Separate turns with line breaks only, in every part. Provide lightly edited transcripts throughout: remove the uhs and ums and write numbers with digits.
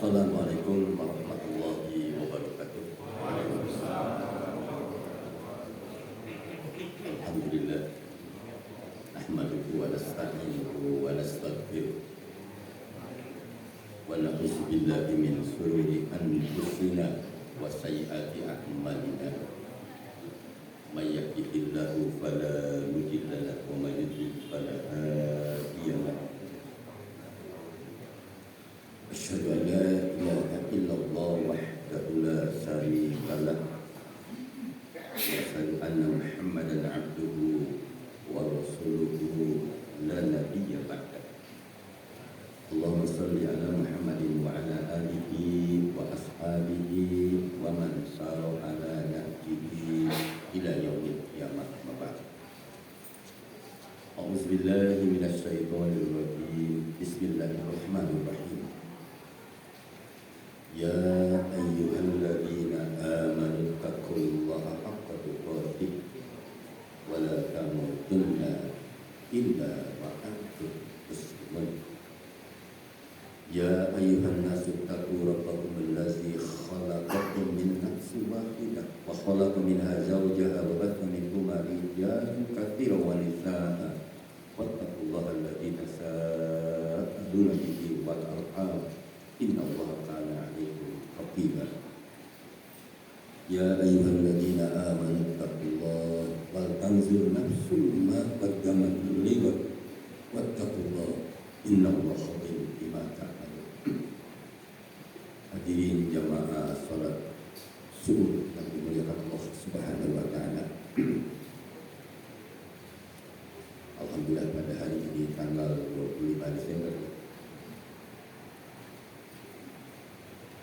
Assalamualaikum warahmatullahi wabarakatuh. Alhamdulillah. Nahmaduhu wa nasta'inuhu wa nastaghfiruh. Wa na'udzu billahi min shururi anfusina wa sayyiati a'malina. May yahdihillahu fala mudilla lahu wa may yudlil fala hadiya lahu. Asyhadu an la ilaha illallah wahdahu la syarika lah. Wa asyhadu anna Muhammadan abduhu wa rasuluhu la nabiyya ba'da. Allahumma shalli ala Muhammadin wa ala alihi wa ashabihi wa man sara ala nahjihi ila yaumil qiyamah. A'udzu billahi minasy syaithanir rajim. Bismillahirrahmanirrahim. Ya ayyuhalladzina amanu taqullaha haqqa tuqatih wa la tamutunna illa wa antum muslimun. Ya ayyuhan nasu taqu rabbakum allazi khalaqakum min nafsin wahidah wa khalaqa minha zawjaha wa batha minhuma rijalan katsiran wa nisaa'a wattaqullaha allazi tasaaluna bihi wal arham innallaha kana 'alaykum raqiba. Ya ayyuhalladzina amanu taqullaha wal tanzur nafsum ma qaddamat lighad wattaqullaha innallaha khabirun bima ta'malun. Hadirin jamaah salat subuh yang dimuliakan Allah Subhanahu wa taala. Alhamdulillah pada hari ini tanggal 25 Desember,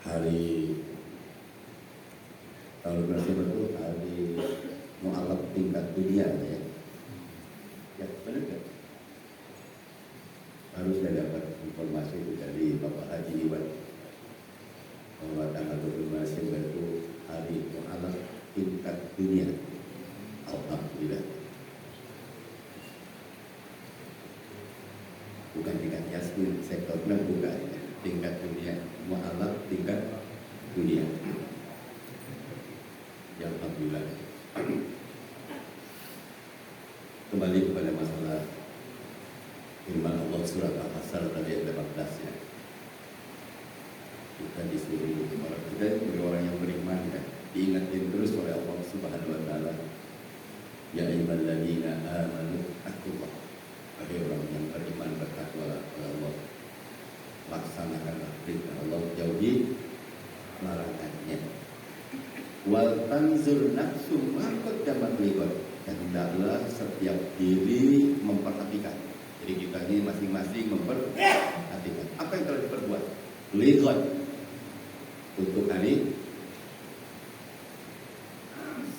hari tahun Desember itu hari mu'alaf tingkat dunia ya. Ya, benar kan? Baru saya dapat informasi itu dari Bapak Haji Iwan bahwa tanggal 25 Desember itu hari mu'alaf tingkat dunia. Alhamdulillah. Bukan tingkat Yasmin, sektornya bukan, tingkat dunia, mu'alaf tingkat dunia. Ya Alhamdulillah. Kembali kepada masalah firman Allah surat Al-Hasr tadi ayat 18 ya. Kita disuruh kita sebagai orang yang beriman kan, diingatin terus oleh Allah Subhanahu wa taala. Ya ayyuhalladzina amanu taqullaha. Bagi orang yang beriman bertakwa kepada Allah, laksanakanlah perintah Allah, jauhi larangannya. Wal tanzur nafsum ma qaddamat lighad. Dan hendaklah setiap diri memperhatikan. Jadi kita ini masing-masing memperhatikan apa yang telah diperbuat. Lighad untuk hari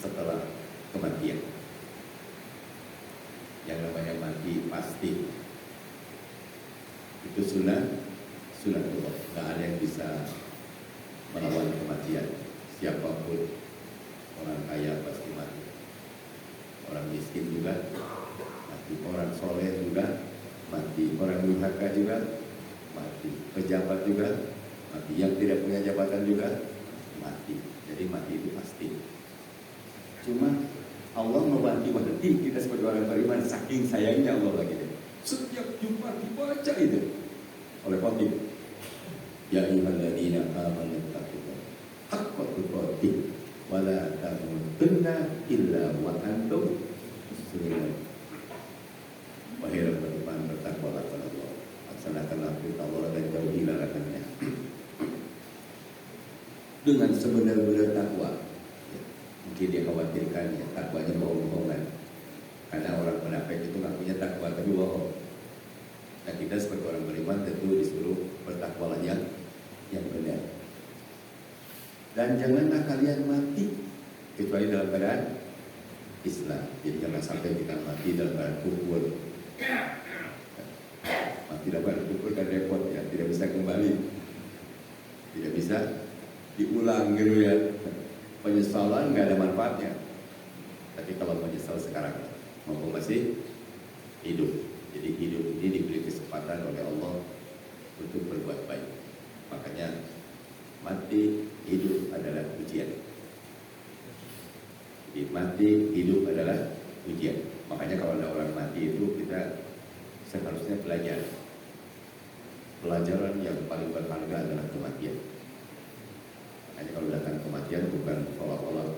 setelah kematian. Yang namanya mati pasti itu sunatullah. Nggak ada yang bisa melawan kematian. Siapapun, orang kaya pasti mati, orang miskin juga mati, orang soleh juga mati, orang durhaka juga mati, pejabat juga mati, yang tidak punya jabatan juga mati. Jadi mati itu pasti. Cuma Allah mewanti-wanti kita sebagai orang beriman, saking sayangnya Allah lagi deh. Setiap Jumat dibaca itu oleh khotib. Ya ayyuhalladzina amanu taqullaha haqqa tuqatih wa la tamutunna illa wa antum muslimun. Wahai orang beriman, bertakwalah kepada Allah, laksanakanlah perintah Allah dan jauhi larangannya. Dengan sebenar-benar takwa. Mungkin dia khawatirkan ya, takwanya bohong-bohongan. Karena orang munafik itu ngakunya takwa tapi bohong. Nah kita sebagai orang beriman tentu disuruh bertakwalah yang benar. Dan janganlah kalian mati kecuali dalam keadaan Islam. Jadi jangan sampai kita mati dalam keadaan kufur. Mati dalam keadaan kufur kan repot ya, tidak bisa kembali, tidak bisa diulang gitu ya. Penyesalan nggak ada manfaatnya. Tapi kalau menyesal sekarang, maupun masih hidup. Jadi hidup ini diberi kesempatan oleh Allah untuk berbuat baik. Makanya Mati hidup adalah ujian. Jadi mati hidup adalah ujian. Makanya kalau ada orang mati itu kita seharusnya belajar. Pelajaran yang paling berharga adalah kematian. Makanya kalau datang kematian bukan seolah-olah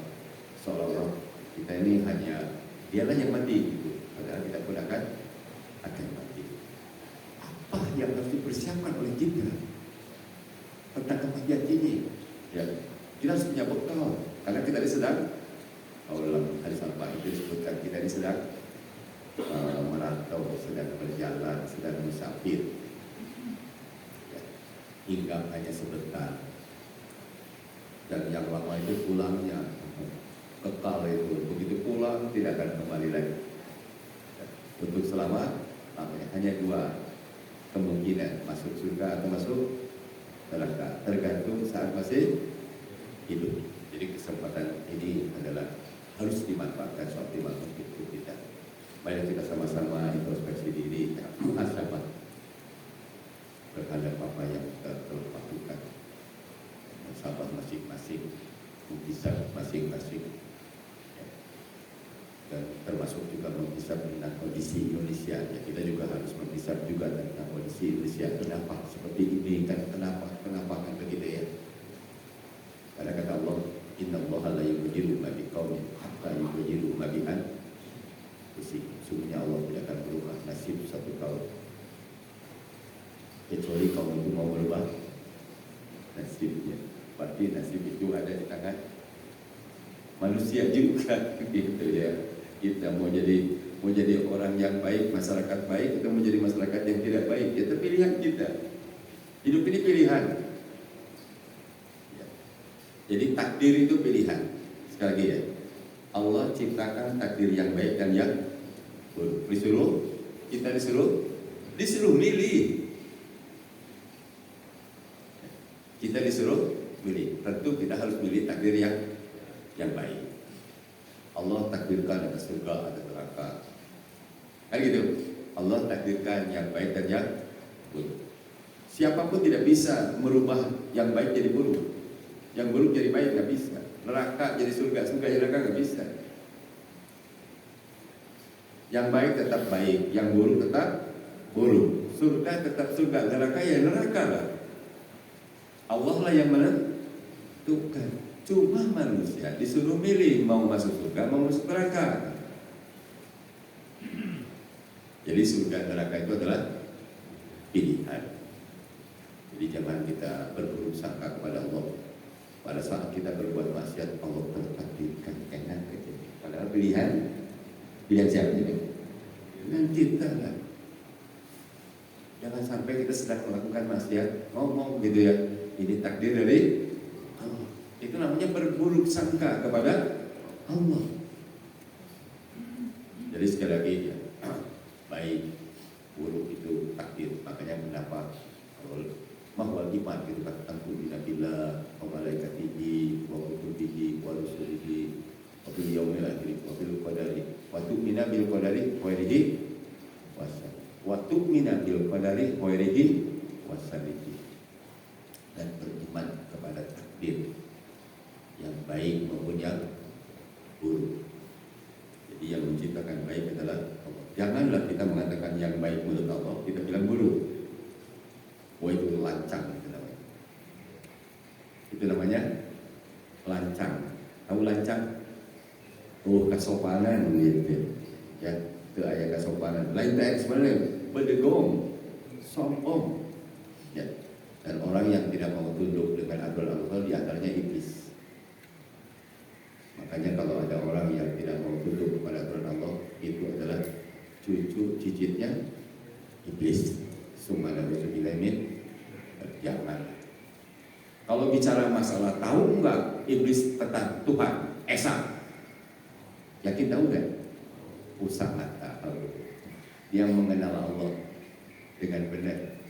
kita ini hanya dialah yang mati gitu. Padahal kita pun akan mati. Apa yang harus dipersiapkan oleh kita tentang kematian ini? Ya, kita harus punya bekal. Karena kita ini sedang, kalau dalam hadis Al-Fatihah itu disebutkan kita ini sedang merantau, sedang berjalan, sedang musafir. Ya, hingga hanya sebentar. Dan yang lama itu pulangnya kekal itu, begitu pulang tidak akan kembali lagi. Untuk selama lamanya hanya dua kemungkinan, masuk surga atau masuk neraka, tergantung saat masih hidup. Jadi kesempatan ini adalah harus dimanfaatkan seoptimal mungkin untuk kita. Mari kita sama-sama introspeksi diri, muhasabah terhadap apa yang kita telah lakukan. Sahabat masing-masing, menghisab masing-masing, dan termasuk juga menghisab tentang kondisi Indonesia. Ya, kita juga harus menghisab juga tentang kondisi Indonesia. Kenapa seperti ini kan? Kenapa kan begitu ya? Karena kata Allah, Inna Allaha la yughayyiru ma biqaumin hatta yughayyiru ma bi anfusihim. Sungguhnya Allah tidak akan berubah nasib satu kaum kecuali kaum itu mau berubah nasibnya. Berarti nasib itu ada di tangan manusia juga, gitu ya. Kita mau jadi orang yang baik, masyarakat baik, atau mau jadi masyarakat yang tidak baik, itu pilihan kita. Hidup ini pilihan. Ya. Jadi takdir itu pilihan. Sekali lagi ya, Allah ciptakan takdir yang baik dan yang buruk. Kita disuruh milih. Kita disuruh milih. Tentu kita harus milih takdir yang baik. Allah takdirkan ada surga, ada neraka. Kan gitu. Allah takdirkan yang baik dan yang buruk. Siapapun tidak bisa merubah yang baik jadi buruk, yang buruk jadi baik, nggak bisa. Neraka jadi surga, surga jadi neraka, nggak bisa. Yang baik tetap baik, yang buruk tetap buruk. Surga tetap surga, neraka ya neraka lah. Allah lah yang menentukan. Cuma manusia disuruh milih mau masuk surga, mau masuk neraka. Jadi surga neraka itu adalah pilihan. Jadi jangan kita berburuk sangka kepada Allah. Pada saat kita berbuat maksiat, Allah tertakdirkan enak kejadian. Padahal pilihan siapa ini? Pilihan kita lah. Jangan sampai kita sedang melakukan maksiat, ngomong gitu ya, ini takdir dari Allah. Itu namanya berburuk sangka kepada Allah. Jadi sekali lagi ya, baik buruk itu takdir. Makanya kenapa mahwal iman gitu kan, tentu binabillah wa malaikatihi wa kutubihi wa rusulihi wa bil yaumil akhir wa bil qadari wa tu'mina bil qadari khairihi wa syarrihi wa tu'mina bil qadari khairihi wa syarrihi, dan beriman kepada takdir yang baik maupun yang buruk. Jadi yang menciptakan baik adalah Allah. Janganlah kita mengatakan yang baik menurut Allah, kita bilang buruk. Wah, itu lancang itu namanya. Itu namanya lancang. Tahu lancang? Oh, kasopanan gitu. Ya, itu ayat kasopanan. Lain teh sebenarnya berdegong, sombong. Ya. Dan orang yang tidak mau tunduk dengan aturan Allah di antaranya iblis. Makanya kalau ada orang yang tidak mau tunduk kepada aturan Allah, itu adalah cucu cicitnya iblis. Sumana billahi, jangan. Kalau bicara masalah tahu enggak iblis tentang Tuhan Esa, yakin tahu enggak? Sangat tahu. Dia mengenal Allah dengan benar.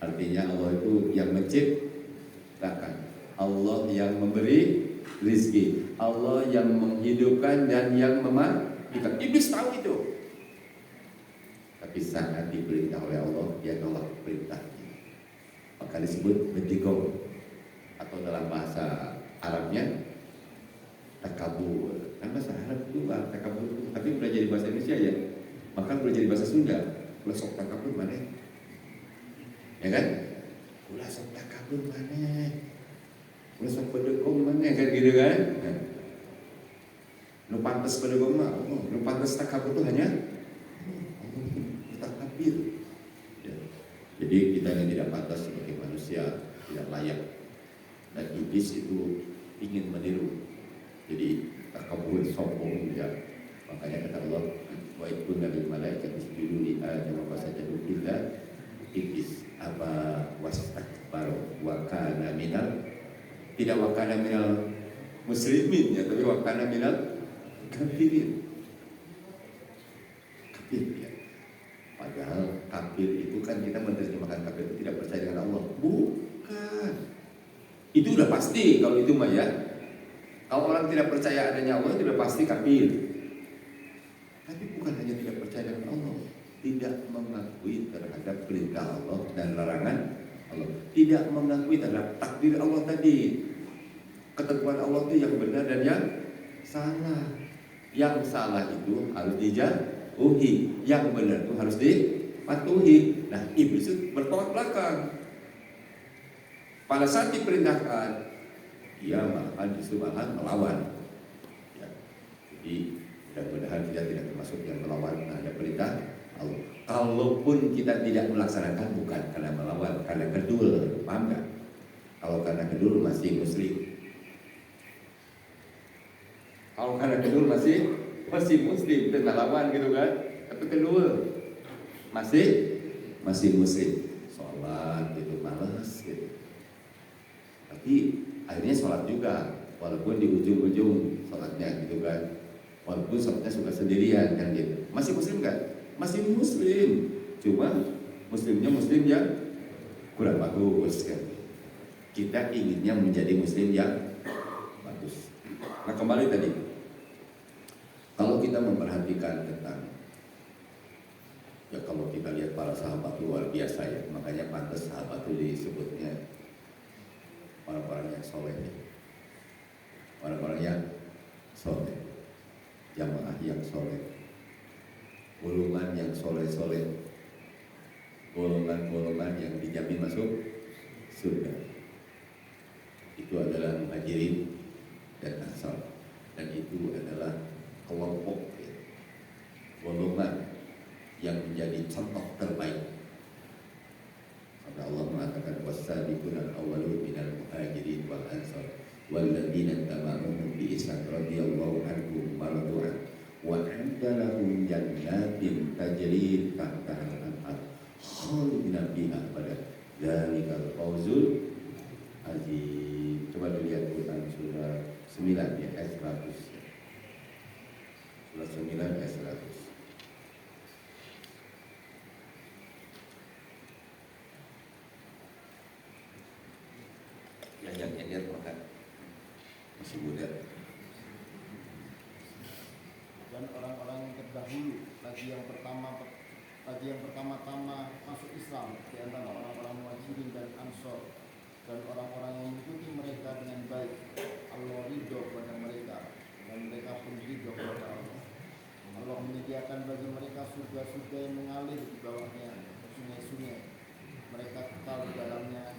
Artinya Allah itu yang menciptakan, Allah yang memberi rezeki, Allah yang menghidupkan dan yang mematikan. Iblis tahu itu. Tapi saat diperintah oleh Allah, dia nolak perintahnya. Maka disebut berdigong atau dalam bahasa Arabnya takabur. Kan bahasa Arab itu takabur itu, tapi udah jadi bahasa Indonesia ya. Bahkan udah jadi bahasa Sunda. Ulah sok takabur mana? Ya kan? Ulah sok takabur mana? Ulah sok pedegong mana kan gitu kan? Nu pantas pedegong mah, nu pantas takabur itu hanya takabir. Ya. Jadi kita yang tidak pantas sebagai manusia tidak layak, dan iblis itu ingin meniru. Jadi takabur sombong ya. Makanya kata Allah, wa idh nabil malaikat isjudu li Adam wa sajadu illa iblis aba wastakbara wa kana minal, tidak wa kana minal muslimin ya, tapi wa kana minal kafirin. Kafir ya. Padahal kafir itu kan kita menerjemahkan kafir itu tidak percaya dengan Allah. Bukan. Itu udah pasti kalau itu mah ya. Kalau orang tidak percaya adanya Allah, itu udah pasti kafir. Tapi bukan hanya tidak percaya dengan Allah, tidak mengakui terhadap perintah Allah dan larangan Allah, tidak mengakui terhadap takdir Allah tadi. Ketentuan Allah itu yang benar dan yang salah. Yang salah itu harus dijauhi, yang benar itu harus dipatuhi. Nah, iblis itu bertolak belakang. Pada saat diperintahkan, dia malah justru melawan. Ya. Jadi mudah-mudahan kita tidak termasuk yang melawan ada perintah Allah. Kalaupun kita tidak melaksanakan bukan karena melawan, karena kedul, paham nggak? Kalau karena kedul masih muslim. Kalau karena kedul masih muslim, tidak lawan gitu kan? Tapi kedul masih muslim, sholat gitu malas gitu. Tapi akhirnya sholat juga, walaupun di ujung-ujung sholatnya gitu kan. Walaupun sholatnya suka sendirian kan gitu. Masih muslim kan? Masih muslim. Cuma muslimnya muslim yang kurang bagus kan. Kita inginnya menjadi muslim yang bagus. Nah kembali tadi, kalau kita memperhatikan tentang, ya kalau kita lihat para sahabat luar biasa ya, makanya pantas sahabat itu disebutnya orang-orang yang soleh, orang-orang yang soleh, jamaah yang soleh, golongan yang soleh-soleh, golongan-golongan yang dijamin masuk surga. Itu adalah muhajirin dan ansar, dan itu adalah kelompok ya, golongan yang menjadi contoh terbaik. Sampai Allah mengatakan wasabiqunal awwalun minal muhajirin wal ansar walladzina tabauhum bi ihsan radhiyallahu anhum wa radu'an wa 'adda lahum jannatin tajri tahtaha al-anhar khalidina fiha pada dzalikal fawzul azim. Coba dilihat Quran surah 9 ya, ayat 100. Surah 9 ayat 100. Yang lihat maka masih muda.
Dan orang-orang yang terdahulu lagi yang pertama-tama masuk Islam di antara orang-orang muhajirin dan ansor, dan orang-orang yang mengikuti mereka dengan baik, Allah ridho kepada mereka dan mereka pun ridho kepada Allah. Allah menyediakan bagi mereka surga-surga yang mengalir di bawahnya sungai-sungai, mereka kekal di dalamnya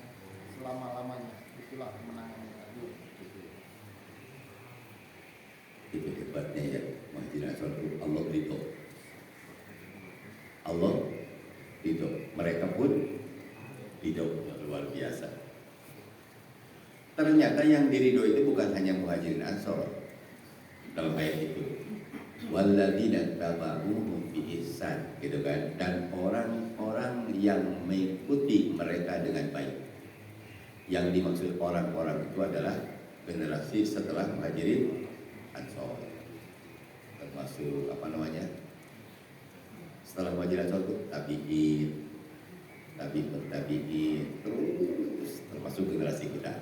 selama-lamanya. Itulah kemenangan yang agung.
Itu hebatnya ya, muhajirin ansor itu Allah ridho. Allah ridho, mereka pun ridho, luar biasa. Ternyata yang diridho itu bukan hanya muhajirin ansor dalam ayat itu, walladzina tabauhum bi ihsan gitu kan, dan orang-orang yang mengikuti mereka dengan baik. Yang dimaksud orang-orang itu adalah generasi setelah muhajirin ansor, termasuk apa namanya, setelah muhajirin ansor itu tabi'in, tabi'in, terus termasuk generasi kita,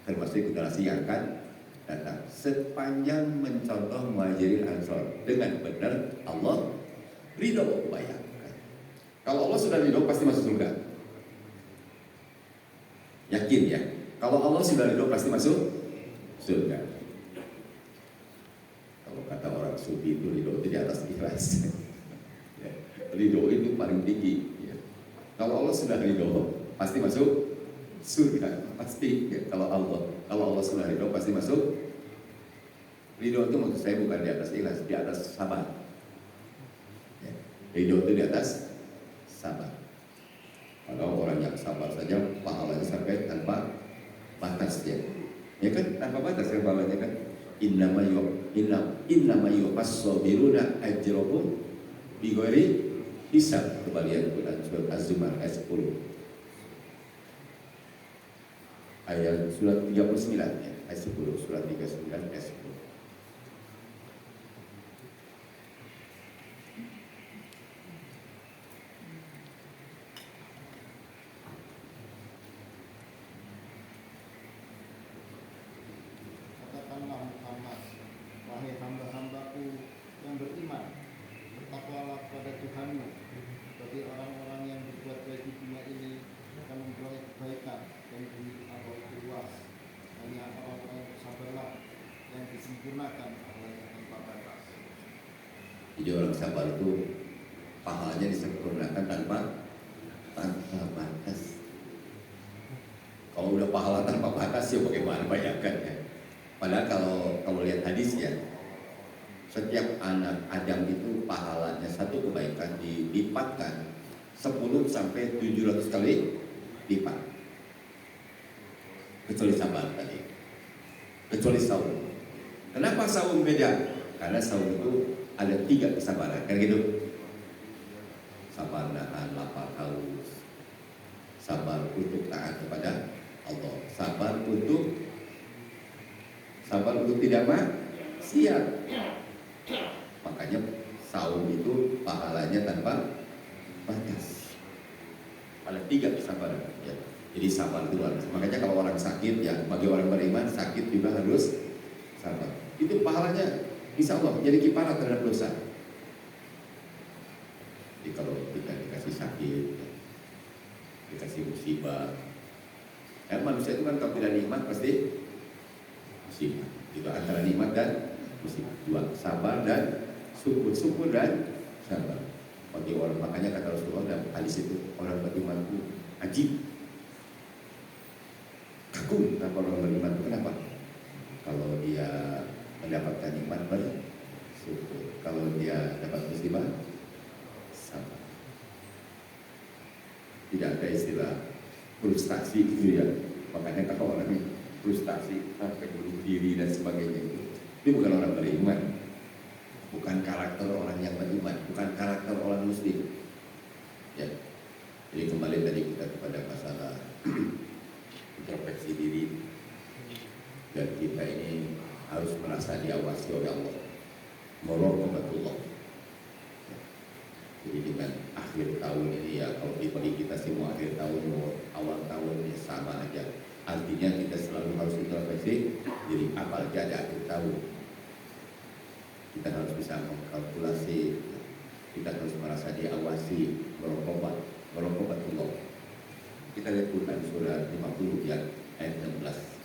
termasuk generasi yang akan datang. Sepanjang mencontoh muhajirin ansor dengan benar, Allah ridho. Bayangkan kalau Allah sudah ridho pasti masuk surga, yakin ya. Kalau Allah sudah ridho pasti masuk surga. Kalau kata orang sufi itu ridho itu di atas ikhlas. Ya, ridho itu paling tinggi. Ya. Kalau Allah sudah ridho pasti masuk surga, pasti. Ya. Kalau Allah sudah ridho pasti masuk. Ridho itu maksud saya bukan di atas ikhlas, di atas sabar. Ya. Ridho itu di atas sabar. Kalau orang yang sabar saja pahalanya sampai tanpa batas ya. Ya kan tanpa batas kan pahalanya kan. Innama yuwaffas-sabiruna ajrahum bighairi hisab. Kembalian Quran surat Az-Zumar ayat 10. Ayat surat 39 ya, ayat 10, surat 39 ayat 10.
Katakanlah Muhammad, wahai hamba-hambaku yang beriman, bertakwalah pada Tuhanmu. Bagi orang-orang yang berbuat baik di dunia ini akan memperoleh kebaikan dan bumi Allah itu luas. Dan yang orang-orang yang bersabarlah yang disempurnakan pahalanya tanpa batas.
Jadi orang sabar itu pahalanya disempurnakan tanpa batas. Kalau udah pahala tanpa batas ya bagaimana, bayangkan ya. Padahal kalau lihat hadis ya, setiap anak Adam itu pahalanya satu kebaikan dilipatkan 10 sampai 700 kali lipat. Kecuali sabar tadi. Kecuali saum. Kenapa saum beda? Karena saum itu ada 3 kesabaran, kan gitu. Sabar nahan lapar haus, sabar untuk taat kepada Allah, sabar untuk tidak maksiat. Makanya saum itu pahalanya tanpa batas. Ada 3 kesabaran ya. Jadi sabar itu harus. Makanya kalau orang sakit ya, bagi orang beriman sakit juga harus sabar. Itu pahalanya insya Allah jadi kifarat terhadap dosa. Jadi kalau kita dikasih sakit, dikasih musibah, manusia itu kan kalau tidak nikmat pasti musibah. Itu antara nikmat dan musibah. 2, sabar dan syukur dan sabar. Bagi orang, makanya kata Rasulullah dalam hadis itu, orang beriman itu ajib, kagum. Kenapa orang beriman itu kenapa? Kalau dia mendapatkan nikmat bersyukur, kalau dia dapat musibah sabar. Tidak ada istilah frustasi itu ya. Makanya kalau orang frustasi sampai bunuh diri dan sebagainya itu bukan orang beriman, bukan karakter orang yang beriman, bukan karakter orang muslim ya. Jadi kembali tadi kita kepada masalah introspeksi diri, dan kita ini harus merasa diawasi oleh Allah, muraqabatullah. Jadi dengan akhir tahun ini ya, kalau dibagi kita semua akhir tahun awal tahun ya sama aja. Artinya kita selalu harus introspeksi diri, apalagi ada akhir tahun. Kita harus bisa mengkalkulasi, kita harus merasa diawasi, muraqabatullah. Kita lihat Quran surat 50 ya, ayat 16.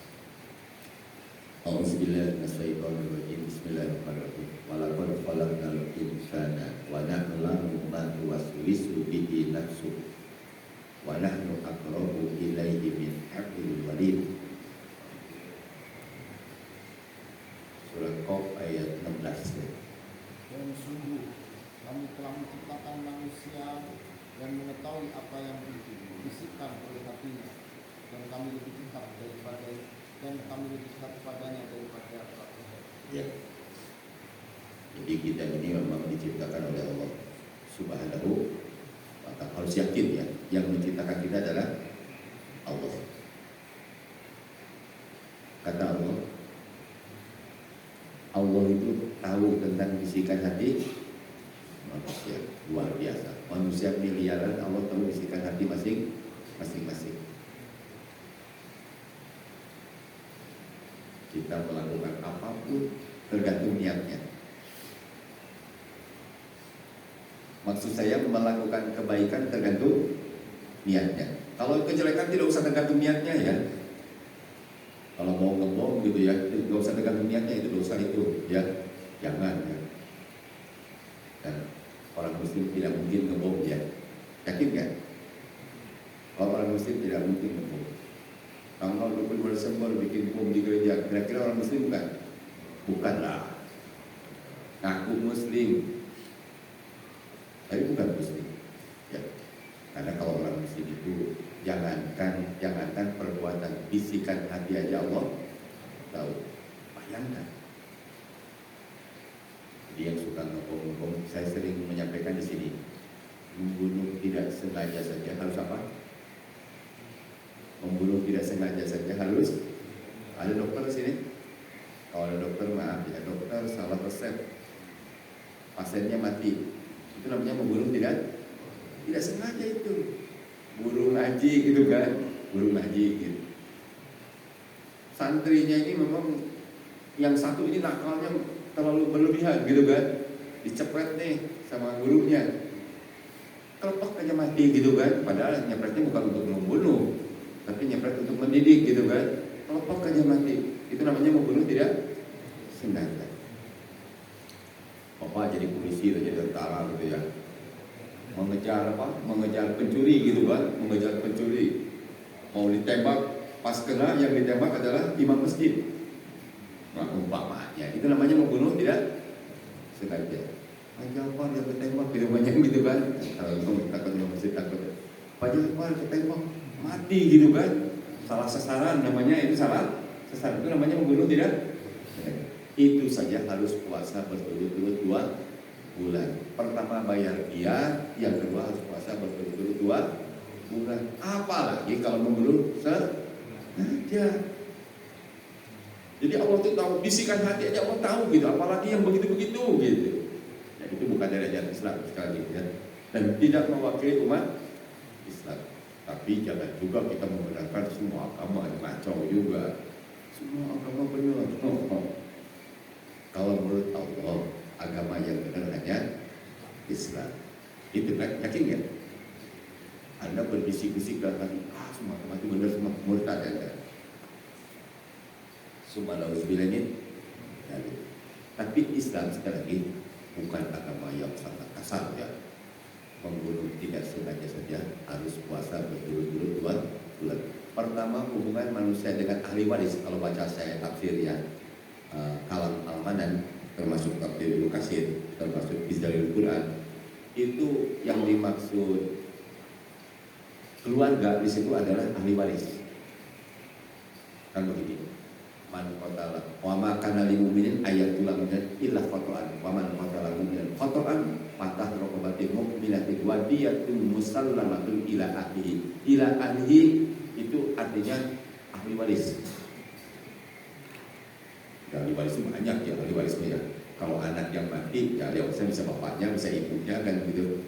A'udzubillahi minasyaitonirrajim. Bismillahirrahmanirrahim. Walaqad khalaqnal insana wa na'lamu ma tuwaswisu bihi nafsuhu wa nahnu aqrabu ilaihi min hablil warid. Surat Qaf ayat 16.
Dan sungguh kami telah menciptakan manusia dan mengetahui apa yang dibisikkan oleh hatinya, dan kami lebih dekat kepadanya daripada
Ya. Jadi kita ini memang diciptakan oleh Allah Subhanahu wa ta'ala. Harus yakin ya, yang menciptakan kita adalah Allah. Kata Allah itu tahu tentang bisikan hati manusia, luar biasa. Manusia miliaran, Allah tahu bisikan hati masing-masing. Kita melakukan apapun tergantung niatnya. Maksud saya melakukan kebaikan tergantung niatnya. Kalau kejelekan tidak usah tergantung niatnya ya. Kalau mau ngebom gitu ya, nggak usah tergantung niatnya, itu dosa itu ya, jangan ya. Dan orang muslim tidak mungkin ngebom ya, yakin kan? Kalau orang muslim tidak mungkin ngebom. Tanggal 22 Desember bikin bom di gereja, kira-kira orang muslim bukan? Bukanlah. Ngaku muslim, tapi bukan muslim ya. Karena kalau orang muslim itu jangankan perbuatan, bisikan hati aja Allah tahu. Bayangkan. Jadi yang suka ngomong-ngomong, saya sering menyampaikan di sini, membunuh tidak sengaja saja harus apa? Membunuh tidak sengaja saja harus ada dokter di sini. Kalau ada dokter, maaf ya, dokter salah resep, pasiennya mati, itu namanya membunuh tidak sengaja itu. Guru ngaji gitu kan, guru ngaji gitu. Santrinya ini memang yang satu ini nakalnya terlalu berlebihan gitu kan, dicepret nih sama gurunya, kelepek aja mati gitu kan. Padahal nyepretnya bukan untuk membunuh, tapi nyepret untuk mendidik gitu kan, kelepek aja mati. Itu namanya membunuh tidak sengaja. Bapak jadi polisi atau jadi tentara gitu ya, mengejar pencuri gitu kan, mengejar pencuri, mau ditembak, pas kena yang ditembak adalah imam masjid. Nah, umpamanya itu namanya membunuh tidak sengaja. Pak Jafar yang ketembak gitu banyak gitu kan, kalau takut imam masjid takut, Pak Jafar ketembak mati gitu kan, salah sasaran namanya, itu salah sasaran, itu namanya membunuh tidak. Itu saja harus puasa berturut-turut 2 bulan. Pertama bayar dia, yang kedua harus puasa berturut-turut 2 bulan. Apalagi kalau membunuh sengaja. Jadi Allah itu tahu, bisikan hati aja Allah tahu gitu, apalagi yang begitu-begitu gitu. Ya, itu bukan derajat Islam sekali ya. Dan tidak mewakili umat Islam. Tapi jangan juga kita menggunakan semua agama ngaco juga. Semua agama benar. Kalau menurut Allah, agama yang benar hanya Islam. Itu kan, yakin ya? Anda berbisik-bisik dalam hati, semua agama itu benar, semua murtad ya. Semua lauzubillah. Tapi Islam sekali lagi bukan agama yang sangat kasar ya. Membunuh tidak sengaja saja harus puasa berturut-turut 2 bulan. Pertama, hubungan manusia dengan ahli waris. Kalau baca saya tafsir ya, Kalam Al-Manan, termasuk tafsir Ibnu Katsir, termasuk Izalil Quran, itu yang dimaksud keluarga di situ adalah ahli waris. Kan begini, man qatala wa ma kana lil mu'minin ayatul mu'min illa qata'an wa man qatala mu'minan qata'an patah raqabatil mu'minatin wa diyatun musallamatun ila ahlihi. Ila ahlihi itu artinya ahli waris. Ahli waris itu banyak ya, ahli warisnya ya. Kalau anak yang mati, ya bisa bapaknya, bisa ibunya kan gitu.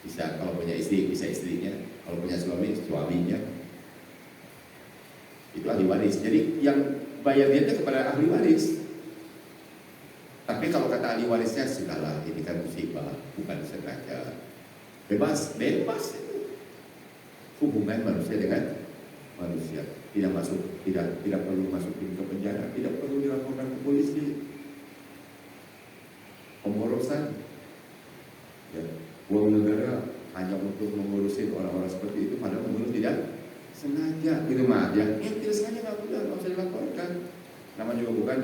Bisa kalau punya istri, bisa istrinya. Kalau punya suami, suaminya. Itu ahli waris. Jadi yang bayar dia itu kepada ahli waris. Tapi kalau kata ahli warisnya, sudahlah, ini kan musibah, bukan sengaja. Bebas itu. Hubungan manusia dengan manusia. Tidak perlu masukin ke penjara, tidak perlu dilaporkan ke polisi. Pemborosan, ya, uang negara hanya untuk mengurusin orang-orang seperti itu, padahal membunuh tidak sengaja, gitu mah ya. Tidak sengaja nggak usah dilaporkan. Namanya juga bukan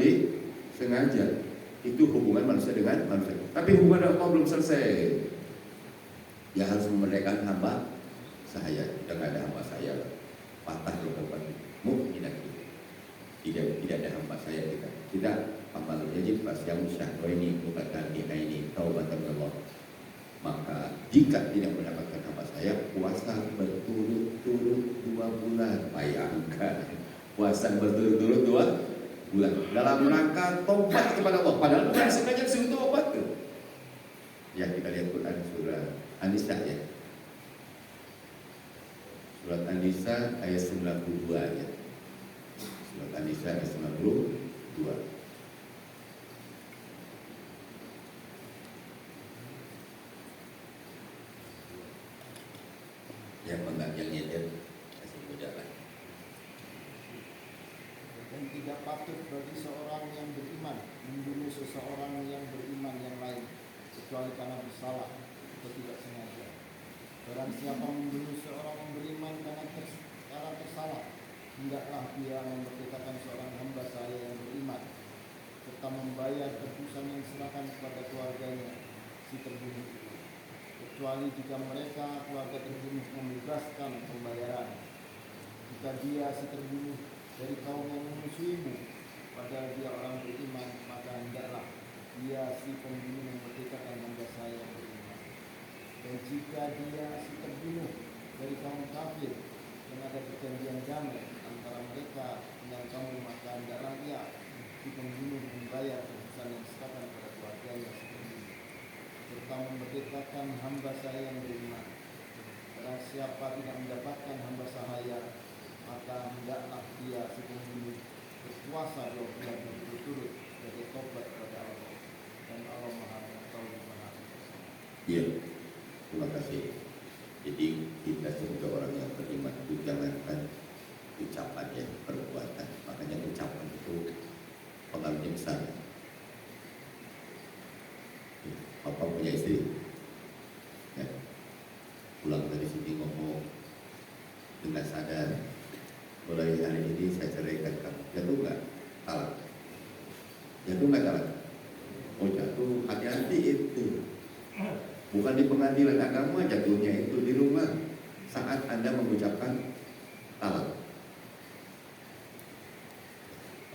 sengaja. Itu hubungan manusia dengan manusia. Tapi hubungan Allah belum selesai. Ya harus memerdekakan hamba saya. Kita nggak ada hamba saya. Patah rukun mukminat itu. Tidak ada hamba saya kita amal wajib yang syahrini bukan ini taubatan Allah. Maka jika tidak mendapatkan hamba saya, puasa berturut-turut 2 bulan. Bayangkan puasa berturut-turut 2 bulan dalam rangka tobat kepada Allah. Padahal bukan sengaja disuruh tobat tuh. Ya, kita lihat Quran surah An-Nisa ya. Surat An-Nisa ayat 92 ya. Surat An-Nisa ayat 92. Yang enggak yang nyetir kasih mudah lah.
Dan tidak patut bagi seorang yang beriman membunuh seseorang yang beriman yang lain kecuali karena bersalah atau tidak sengaja. Barang siapa membunuh seorang yang beriman karena tersalah, hendaklah dia memerdekakan seorang hamba saya yang beriman serta membayar tebusan yang diserahkan kepada keluarganya si terbunuh itu, kecuali jika mereka keluarga terbunuh membebaskan pembayaran. Jika dia si terbunuh dari kaum yang memusuhimu, padahal dia orang beriman, maka hendaklah dia si pembunuh memerdekakan hamba saya yang beriman. Dan jika dia si terbunuh dari kaum kafir yang ada perjanjian damai antara mereka dengan kamu, maka hendaklah dia si pembunuh membayar tebusan yang diserahkan kepada keluarganya si pembunuh, serta memerdekakan hamba saya yang beriman. Barang siapa tidak mendapatkan hamba sahaya, maka hendaklah dia si pembunuh berpuasa 2 bulan berturut-turut sebagai tobat kepada Allah, dan Allah Maha Mengetahui Maha Biasa.
Iya, terima kasih. Jadi kita sebagai orang yang beriman itu jangankan ucapan ya, perbuatan. Makanya ucapan itu pengaruhnya besar. Bapak punya istri, ya, pulang dari sini ngomong dengan sadar, mulai hari ini saya ceraikan kamu. Jatuh nggak? Talak. Jatuh nggak talak? Oh jatuh, hati-hati itu. Bukan di pengadilan agama jatuhnya, itu di rumah saat Anda mengucapkan talak.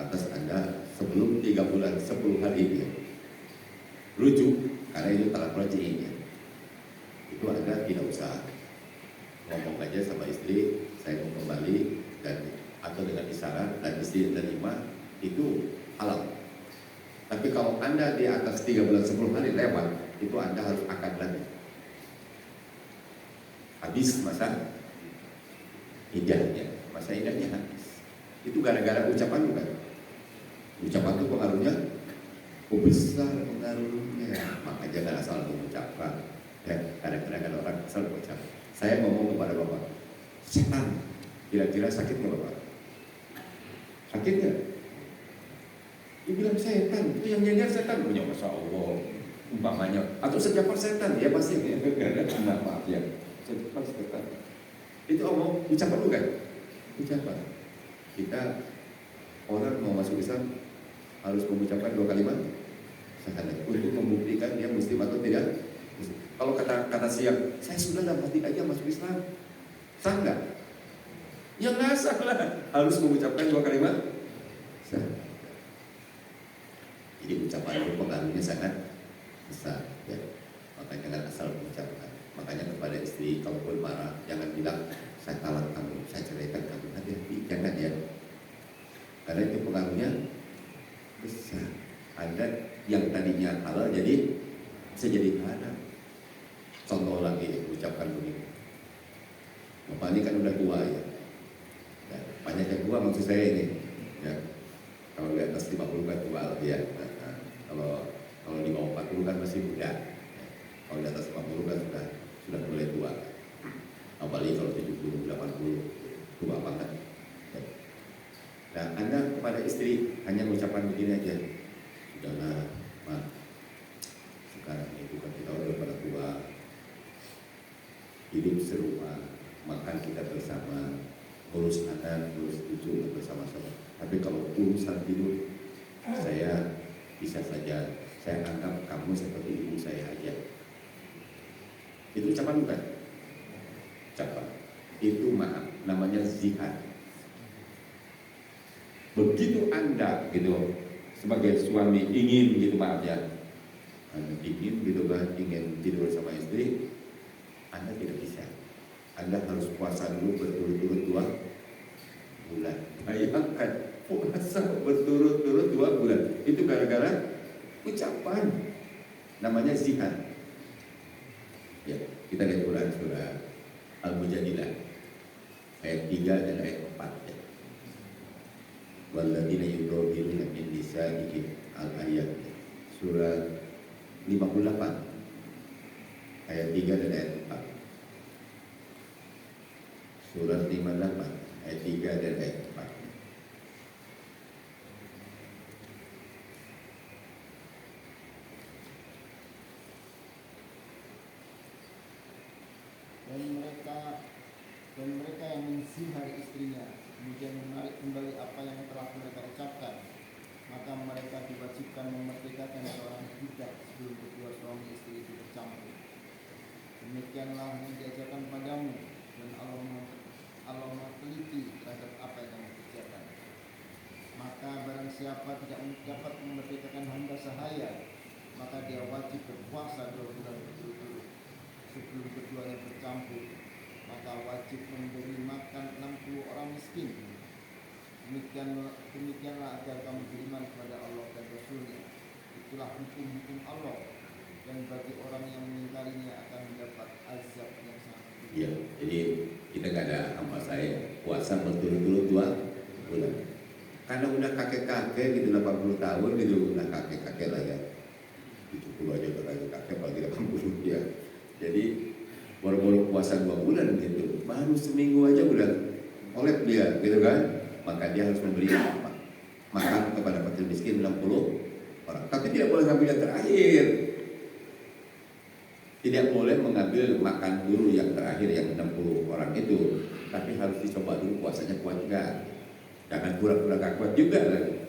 Atas Anda sebelum 3 bulan 10 hari ya, rujuk, karena itu talak raj'i ya. Itu Anda tidak usah ngomong aja sama istri, saya mau kembali, dan atau dengan isyarat dan istri menerima, itu halal. Tapi kalau Anda di atas 3 bulan 10 hari lewat, itu Anda harus akad lagi. Habis masa idahnya, masa idahnya habis. Itu gara-gara ucapan bukan? Ucapan itu pengaruhnya besar pengaruhnya. Maka jangan asal mengucapkan. Ya, kadang-kadang orang asal mengucap. Saya ngomong kepada Bapak, setan, kira-kira sakit nggak Bapak? Sakit nggak? Dia bilang setan, itu yang nyender setan. Punya Masya Allah, umpamanya. Atau sejafar setan, ya pasti. Maaf ya, sejafar setan. Itu omong, ucapan bukan? Ucapan. Kita, orang mau masuk Islam, harus mengucapkan 2 kalimat syahadat untuk membuktikan dia muslim atau tidak. Kalau kata siang, saya sudah dalam hati aja masuk Islam, sah nggak? Ya nggak sah lah, harus mengucapkan 2 kalimat syahadat. Jadi ucapan itu pengaruhnya sangat besar ya. Makanya jangan asal mengucapkan. Makanya kepada istri, kalaupun marah, jangan bilang saya talak kamu, saya ceraikan kamu. Hati-hati, jangan ya. Karena itu pengaruhnya besar. Anda yang tadinya halal jadi bisa jadi haram. Contoh lagi, ucapkan begini. Bapak ini kan udah tua ya. Ya, banyak yang tua maksud saya ini. Ya. Kalau di atas 50 kan tua ya. Kalau di bawah 40 kan masih muda. Ya. Kalau di atas 50 kan sudah mulai tua. Apalagi kalau 70, 80 tua banget. Ya. Nah, Anda kepada istri hanya mengucapkan begini aja. Sudahlah, Mak. Sekarang itu kan kita udah pada tua. Hidup serupa, makan kita bersama, urus anak, urus cucu bersama-sama. Tapi kalau urusan tidur, saya bisa saja, saya anggap kamu seperti ibu saya aja. Itu ucapan bukan? Ucapan. Itu maaf, namanya zihar. Begitu Anda gitu sebagai suami ingin gitu maaf ya, ingin gitu kan, ingin tidur sama istri, Anda tidak bisa. Anda harus puasa dulu berturut-turut 2 bulan. Bayangkan puasa berturut-turut 2 bulan. Itu gara-gara ucapan, namanya zihar. Ya, kita lihat Quran surah Al-Mujadilah ayat 3 dan ayat 4 ya. Walladzina yudhahiruna min nisa'ihim al-ayat surah 58 ayat 3 dan ayat 4. Surat 58 ayat 3 dan ayat 4.
mereka yang menzihar istrinya kemudian menarik kembali apa yang telah mereka ucapkan, maka mereka diwajibkan memerdekakan seorang budak sebelum kedua suami istri itu bercampur. Demikianlah yang diajarkan padamu, dan Allah teliti terhadap apa yang kamu kerjakan. Maka barang siapa tidak dapat memerdekakan hamba sahaya, maka dia wajib berpuasa 2 bulan berturut-turut sebelum keduanya bercampur. Maka wajib memberi makan 60 orang miskin. Demikianlah agar kamu beriman kepada Allah dan Rasul-Nya. Itulah hukum-hukum Allah, dan bagi orang yang mengingkarinya akan mendapat azab yang sangat pedih.
Iya, jadi kita nggak ada hamba saya puasa berturut-turut 2 bulan. Karena udah kakek-kakek gitu 80 tahun gitu, udah kakek-kakek lah ya. 70 aja udah kakek, apalagi 80 ya. Jadi baru-baru puasa 2 bulan gitu, baru seminggu aja udah oleh dia gitu kan. Maka dia harus memberi makan kepada fakir miskin 60 orang. Tapi tidak boleh ngambil yang terakhir. Tidak boleh mengambil makan dulu yang terakhir yang 60 orang itu. Tapi harus dicoba dulu puasanya kuat enggak. Jangan pura-pura gak kuat juga lagi.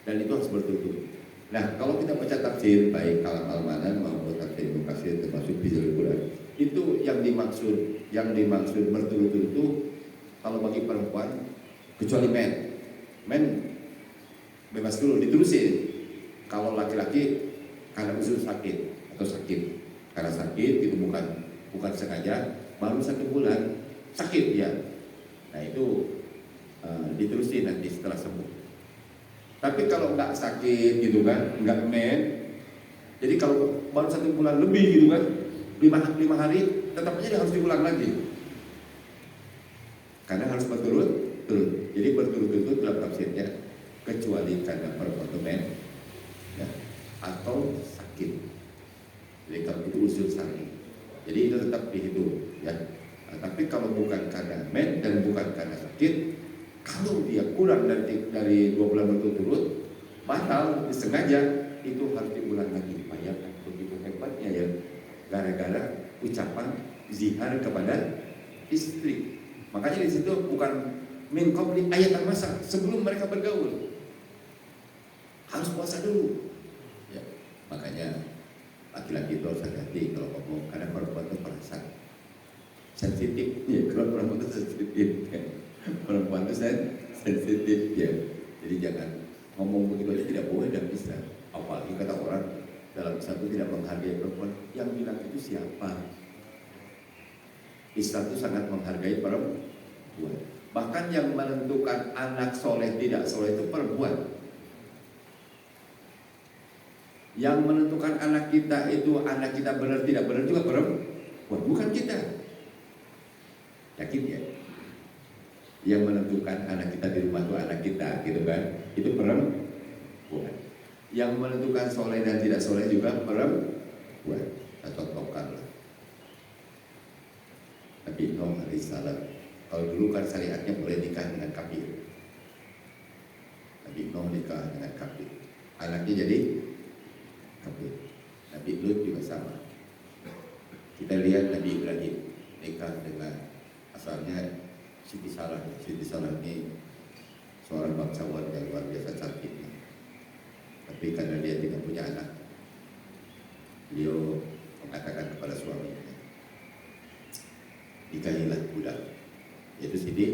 Dan itu harus berturut-turut. Nah, kalau kita baca tafsir baik kalam al-manan maupun tafsir Ibnu Katsir termasuk Fizul Quran, itu yang dimaksud berturut-turut itu kalau bagi perempuan kecuali men bebas dulu diterusin. Kalau laki-laki karena usul sakit atau sakit karena sakit itu bukan sengaja baru 1 bulan sakit ya. Nah itu diterusin nanti setelah sembuh. Tapi kalau nggak sakit gitu kan, nggak men, jadi kalau baru 1 bulan lebih gitu kan, 5 hari tetap aja dia harus diulang lagi. Karena harus berturut-turut. Jadi berturut-turut dalam tafsirnya kecuali karena perbuatan ya, atau sakit. Jadi kalau itu usul syar'i, jadi itu tetap dihitung ya. Nah, tapi kalau bukan karena men dan bukan karena sakit, kalau dia kurang dari 2 bulan berturut-turut, batal disengaja, itu harus diulang lagi. Bayangkan begitu hebatnya ya, gara-gara ucapan zihar kepada istri. Makanya di situ bukan min qabli ayat al-masa, sebelum mereka bergaul harus puasa dulu. Ya, makanya laki-laki itu harus hati-hati kalau ngomong, karena perempuan itu perasaan sensitif. Ya, kalau perempuan itu sensitif, kan? Perempuan itu sensitif ya. Jadi jangan ngomong begitu aja, tidak boleh dan bisa. Apalagi kata orang dalam Islam itu tidak menghargai perempuan. Yang bilang itu siapa? Islam itu sangat menghargai perempuan. Bahkan yang menentukan anak soleh tidak soleh itu perempuan. Yang menentukan anak kita itu anak kita benar tidak benar juga perempuan, bukan kita. Yakin ya? Yang menentukan anak kita di rumah itu anak kita, gitu kan? Itu perempuan. Yang menentukan soleh dan tidak soleh juga perempuan. Kita contohkan lah. Nabi Nuh alaihissalam. Kalau dulu kan syariatnya boleh nikah dengan kafir. Nabi Nuh nikah dengan kafir. Anaknya jadi kafir. Nabi Lut juga sama. Kita lihat Nabi Ibrahim nikah dengan asalnya Siti Sarah. Siti Sarah ini seorang bangsawan yang luar biasa cantiknya. Tapi karena dia tidak punya anak, beliau mengatakan kepada suaminya, nikahilah budak, yaitu Siti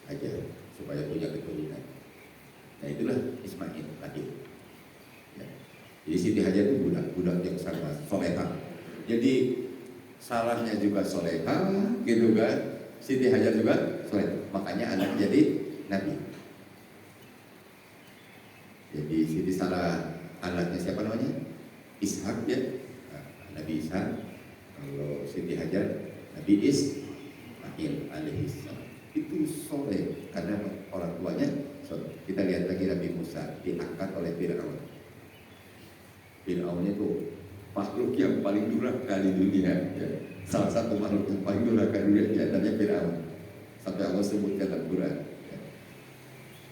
aja supaya punya keturunan. Nah itulah Ismail lahir. Ya. Jadi Siti Hajar itu budak yang sangat soleha. Jadi salahnya juga soleha, gitu kan? Siti Hajar juga soleha. Makanya anak jadi nabi. Jadi Siti Sarah anaknya siapa namanya? Ishak ya, nah, Nabi Ishak. Kalau Siti Hajar Nabi Ismail alaihissalam. Itu soleh karena orang tuanya soleh. Kita lihat lagi Nabi Musa diangkat oleh Fir'aun. Fir'aun itu makhluk yang paling durhaka di dunia ya. Salah satu makhluk yang paling durhaka di dunia namanya Fir'aun. Sampai Allah sebut dalam Quran ya.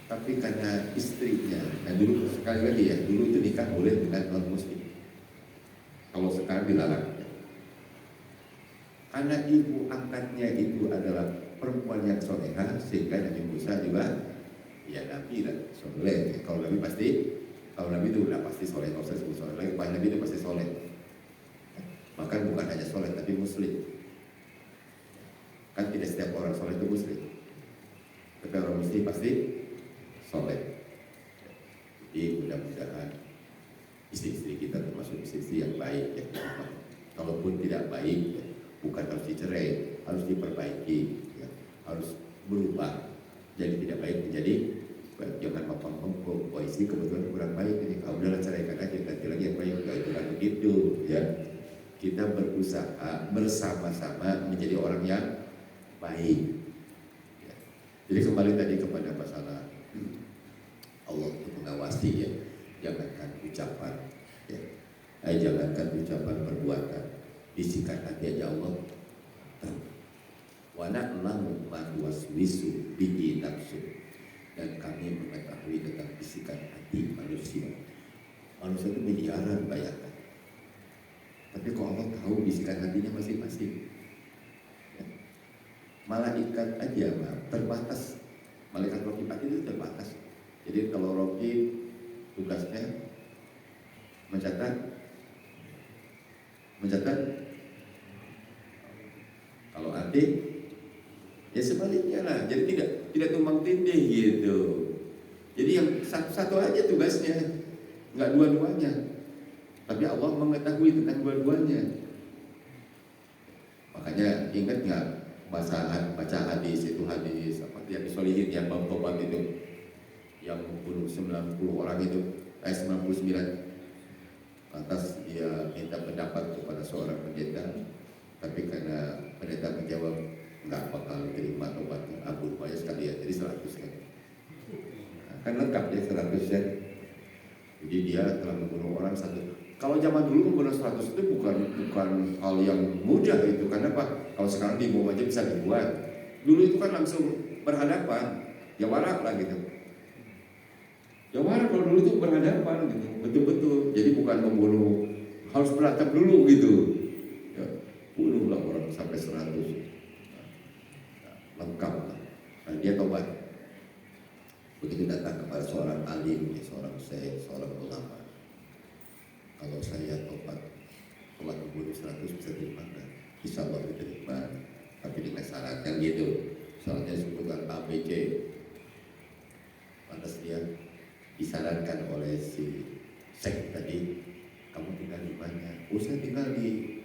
Tapi karena istrinya, nah dulu sekali lagi ya, dulu itu nikah boleh dengan non muslim. Kalau sekarang dilarang ya. anak ibu angkatnya itu adalah perempuan yang soleha, sehingga Nabi Musa juga ya Nabi lah, soleh. Kalau Nabi pasti, kalau Nabi itu udah pasti soleh, kalau saya sebut soleh lagi, Nabi itu pasti soleh. Bahkan bukan hanya soleh, tapi muslim. Kan tidak setiap orang soleh itu muslim, tapi orang muslim pasti soleh. Jadi mudah-mudahan istri-istri kita termasuk istri-istri yang baik ya. Kalaupun tidak baik ya, bukan harus dicerai, harus diperbaiki ya. Harus berubah jadi tidak baik menjadi baik. Jangan mempeng-mempeng, oh istri kebetulan kurang baik ini, kalau udahlah ceraikan aja, ganti lagi yang baik. Enggak, itu kan begitu ya. Kita berusaha bersama-sama menjadi orang yang baik ya. Jadi kembali tadi kepada masalah Allah itu mengawasi ya, jangankan ucapan ya, jangankan ucapan, perbuatan, bisikan hati aja Allah tahu. Wa na'lamu ma tuwaswisu bihi nafsu, dan kami mengetahui tentang bisikan hati manusia. Manusia itu miliaran, bayangkan. Tapi kok Allah tahu bisikan hatinya masing-masing ya. Malaikat aja terbatas, malaikat raqib itu terbatas. Jadi kalau Rocky tugasnya mencatat, kalau Atik ya sebaliknya lah. Jadi tidak tumbang tindih gitu. Jadi yang satu aja tugasnya, nggak dua-duanya. Tapi Allah mengetahui tentang dua-duanya. Makanya ingat nggak baca hadis itu, hadis apa yang disolihin yang bab itu, yang membunuh 90 orang itu, 99. Lantas dia minta pendapat kepada seorang pendeta, tapi karena pendeta menjawab nggak bakal terima tobatnya, bunuh aja sekalian, jadi 100 kan. Kan lengkap ya 100 ya. Jadi dia telah membunuh orang satu. Kalau zaman dulu membunuh 100 itu bukan hal yang mudah itu. Karena apa? Kalau sekarang dibom aja bisa dibuat. Dulu itu kan langsung berhadapan, ya warak lah gitu. Jawara kalau dulu itu berhadapan gitu, betul-betul. Jadi bukan membunuh, harus beratap dulu gitu. Ya, bunuhlah orang sampai 100. Lengkap lah. Nah, dia tobat. Begitu datang kepada seorang alim, seorang syekh, seorang ulama. Kalau saya tobat membunuh 100 bisa terima kan? Insya Allah diterima. Tapi dengan syarat kan gitu. Syaratnya sebutkan ABC. Lantas dia disarankan oleh si Syekh tadi, kamu tinggal di mana? Oh, saya tinggal di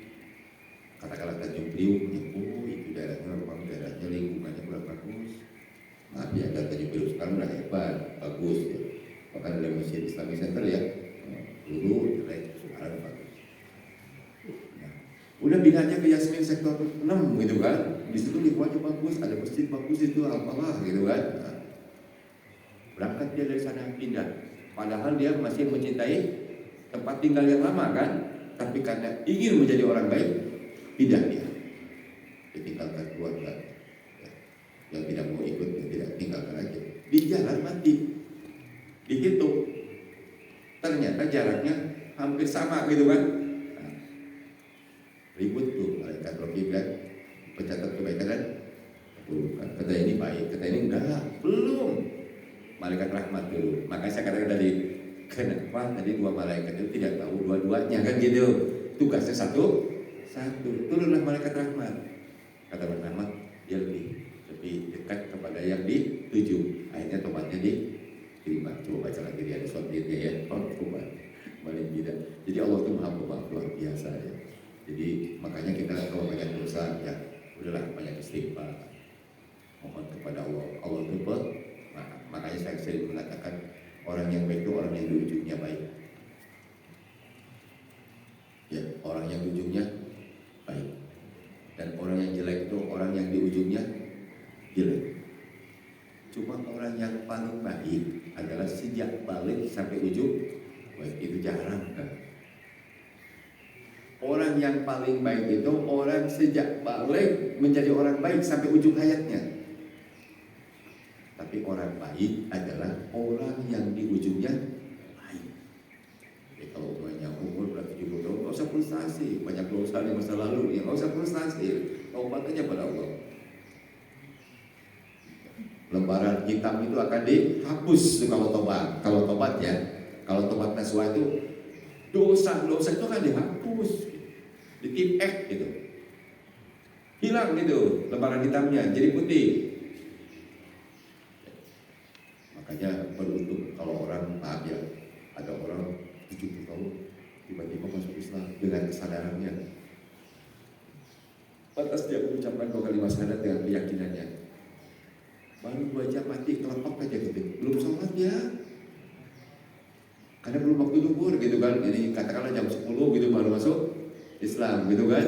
katakanlah Tanjung Priuk. Oh, itu daerahnya memang daerahnya lingkungannya kurang bagus. Maaf ya, Tanjung Priuk sekarang udah hebat, bagus ya. Bahkan ada Masjid Islamic Center ya, dulu jelek, sekarang bagus. Nah, udah pindahnya ke Yasmin sektor 6 gitu kan. Di situ lingkungannya bagus, ada masjid bagus itu, apalah gitu kan. Nah, berangkat dia dari sana, pindah. Padahal dia masih mencintai tempat tinggal yang lama kan. Tapi karena ingin menjadi orang baik, pindah dia. Ditinggalkan keluarga ya. Yang tidak mau ikut, yang tidak tinggalkan aja. Di jalan mati, dihitung, ternyata jaraknya hampir sama gitu kan. Nah, ribut tuh malaikat Rocky kan, pencatat kebaikan dan keburukan. Kata ini baik, kata ini enggak, belum. Malaikat rahmat dulu. Makanya saya katakan tadi, kenapa tadi dua malaikat itu tidak tahu dua-duanya kan gitu. Tugasnya satu. Turunlah malaikat rahmat. Kata rahmat, dia lebih dekat kepada yang dituju. Akhirnya tobatnya diterima. Coba baca lagi dia di sotirnya ya. Tobat paling tidak. Jadi Allah itu maha pemaaf luar biasa ya. Jadi makanya kita kalau banyak dosa ya udahlah banyak istighfar. Mohon kepada Allah. Allah itu makanya saya sering mengatakan orang yang baik itu orang yang di ujungnya baik. Ya, orang yang di ujungnya baik. Dan orang yang jelek itu orang yang di ujungnya jelek. Cuma orang yang paling baik adalah sejak balik sampai ujung baik, itu jarang kan. Orang yang paling baik itu orang sejak balik menjadi orang baik sampai ujung hayatnya. Tapi orang baik adalah orang yang di ujungnya baik. Jadi kalau umurnya umur berapa 70 tahun, nggak usah frustasi. Banyak dosa di masa lalu, ya nggak usah frustasi. Taubat aja pada Allah. Lembaran hitam itu akan dihapus kalau tobat. Kalau tobat ya, kalau tobat nasuha itu dosa itu akan dihapus, di tip X gitu, hilang gitu lembaran hitamnya, jadi putih. Makanya beruntung kalau orang maaf ya, ada orang 70 tahun tiba-tiba masuk Islam dengan kesadarannya. Pantas dia mengucapkan dua kalimat syahadat dengan keyakinannya. Baru 2 jam mati kelepek aja gitu, belum sholat ya, karena belum waktu duhur gitu kan. Jadi katakanlah jam 10 gitu baru masuk Islam gitu kan.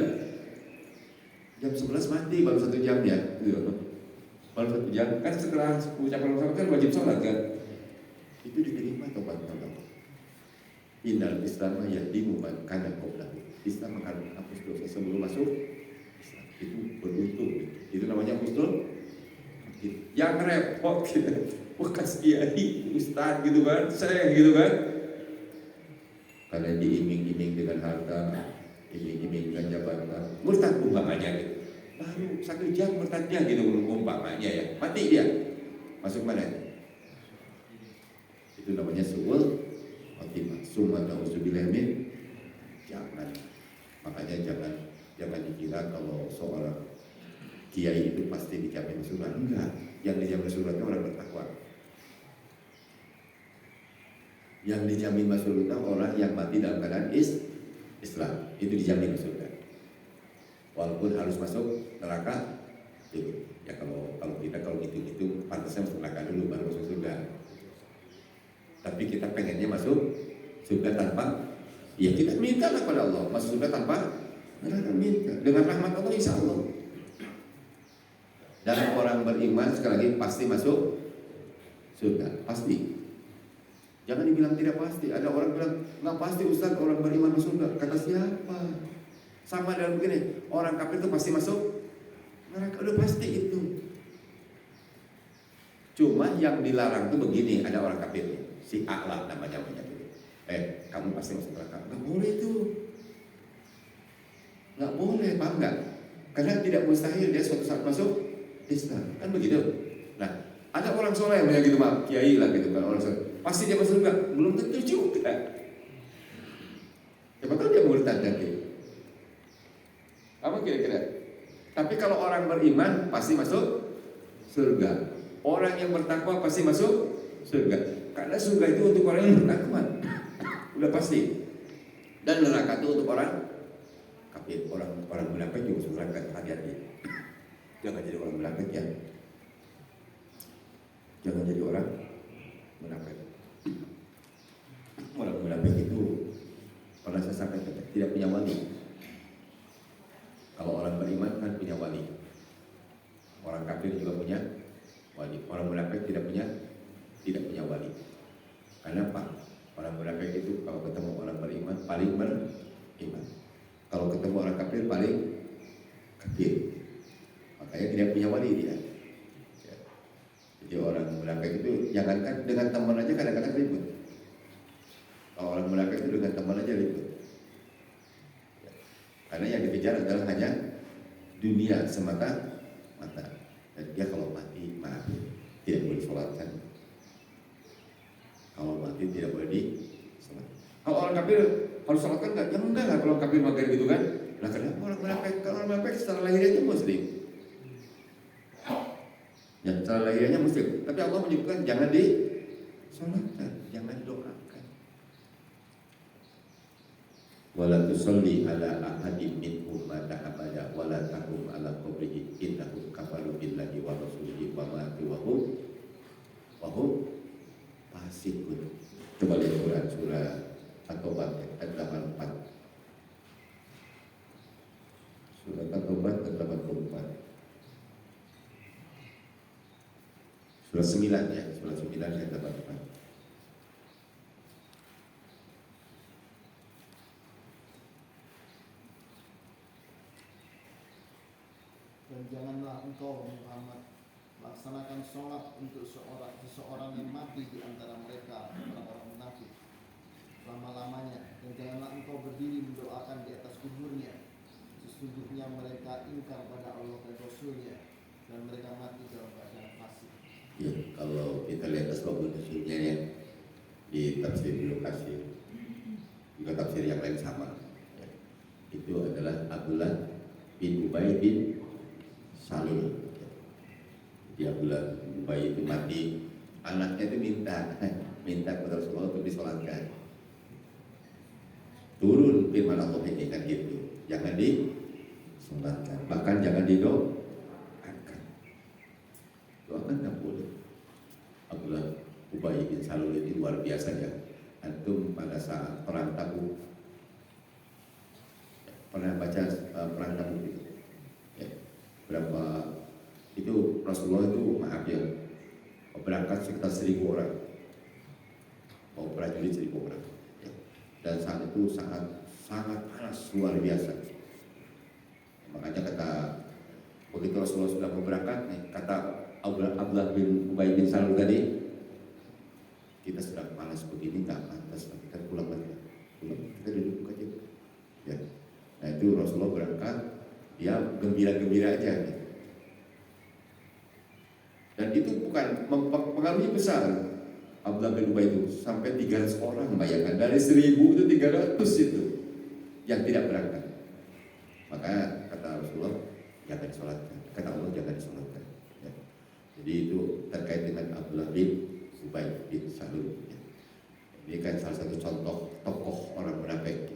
Jam 11 mati baru 1 jam ya gitu. Baru 1 jam kan setelah ucapan sholat kan wajib sholat kan. Itu diterima tobat Allah. Innal Islam yahdimu man kana qablahu. Islam akan menghapus dosa sebelum masuk Islam. Itu beruntung. Itu namanya husnul. Yang repot gitu, bekas kiai, ustaz gitu kan, saya gitu kan, karena diiming-iming dengan harta, iming-iming dengan jabatan, murtad umpamanya gitu, baru 1 jam murtadnya gitu umpamanya ya, mati dia, masuk mana? Itu namanya suul khotimah. Summa na'udzubillah min, jangan, makanya jangan dikira kalau seorang kiai itu pasti dijamin surga. Enggak, yang dijamin surga itu orang bertakwa. Yang dijamin masuk surga orang yang mati dalam keadaan Islam, itu dijamin masuk surga. Walaupun harus masuk neraka, itu ya kalau kita gitu pantasnya masuk neraka dulu baru masuk surga. Tapi kita pengennya masuk surga tanpa, ya kita mintalah pada Allah masuk surga tanpa neraka, minta dengan rahmat Allah insya Allah. Dan orang beriman sekali lagi pasti masuk surga, pasti. Jangan dibilang tidak pasti. Ada orang bilang nggak pasti Ustaz orang beriman masuk surga. Kata siapa? Sama dalam begini, orang kafir itu pasti masuk neraka, udah pasti itu. Cuma yang dilarang itu begini, ada orang kafir, si A'la namanya gitu. Kamu pasti masuk neraka. Nggak boleh itu. Nggak boleh, paham nggak? Karena tidak mustahil dia suatu saat masuk Islam, kan begitu. Nah, ada orang soleh yang gitu maaf, kiai lah gitu kan, orang soleh, pasti dia masuk surga, belum tentu juga. Siapa tahu dia murtad nanti. Apa kira-kira? Tapi kalau orang beriman pasti masuk surga. Orang yang bertakwa pasti masuk surga. Karena surga itu untuk orang yang bertakwa, udah pasti. Dan neraka itu untuk orang kafir, orang munafik juga surga, hati-hati. Jangan jadi orang munafik ya. Jangan jadi orang munafik. Orang munafik itu pernah saya sampaikan tidak punya wali. Kalau orang beriman kan punya wali. Orang kafir juga punya wali. Orang munafik tidak punya wali. Karena apa? Orang munafik itu kalau ketemu orang beriman paling beriman. Kalau ketemu orang kafir paling kafir. Makanya tidak punya wali dia. Ya. Jadi orang munafik itu jangankan dengan teman aja kadang-kadang ribut. Kalau orang munafik itu dengan teman aja ribut. Ya. Karena yang dikejar adalah hanya dunia semata-mata. Dan dia kalau mati maaf tidak boleh sholatkan. Kalau mati tidak boleh sholat. Kalau orang kafir harus sholatkan enggak? Ya enggak lah kalau kafir makan gitu kan. Nah kenapa orang munafik? Kalau orang munafik secara lahirnya muslim. Ya, secara lahirnya muslim, tapi Allah menyebutkan jangan disolatkan, jangan doakan. Wala tusalli ala ahadin minhum mata abada wala taqum ala qabrihi innahum kafaru billahi wa rasulihi wa matu wa hum fasiqun. Coba lihat Quran surah At-Taubah ayat 84. Surah At-Taubah ayat 84. Surah 9 ya, surah 9 ayat 84.
Dan janganlah engkau Muhammad laksanakan sholat untuk seseorang yang mati di antara mereka orang-orang munafik selama-lamanya, dan janganlah engkau berdiri mendoakan di atas kuburnya sesungguhnya mereka ingkar pada Allah dan Rasulnya dan mereka mati dalam keadaan fasik.
Ya, kalau kita lihat asbabun nuzulnya ya di tafsir Ibnu Katsir, juga tafsir yang lain sama. Ya, itu adalah Abdullah bin Ubay bin Salul. Ya. Jadi Abdullah bin Ubay itu mati, anaknya itu minta kepada Rasulullah untuk disolatkan. Turun firman Allah ini kan gitu, jangan disolatkan, bahkan jangan didoakan. Doakan tak boleh. Abdullah Ubay bin Salul itu luar biasa ya. Antum pada saat perang Tabuk pernah baca perang Tabuk itu? Ya. Berapa itu Rasulullah itu maaf ya berangkat sekitar 1.000 orang, mau prajurit 1.000 orang. Ya. Dan saat itu sangat panas luar biasa. Makanya kata begitu Rasulullah sudah mau berangkat nih, kata Abdullah bin Ubay bin Salul tadi, kita sedang panas begini tak pantas, kita pulang aja, kita duduk aja. Ya. Nah itu Rasulullah berangkat, dia gembira-gembira aja. Gitu. Dan itu bukan pengaruhnya besar. Abdullah bin Ubay itu sampai 300 orang, bayangkan dari 1.000 itu 300 itu yang tidak berangkat. Maka kata Rasulullah jangan disolatkan, kata Allah jangan disolatkan. Ya. Jadi itu terkait dengan Abdullah bin Ubay bin Salul. Ya. Ini kan salah satu contoh tokoh orang munafik.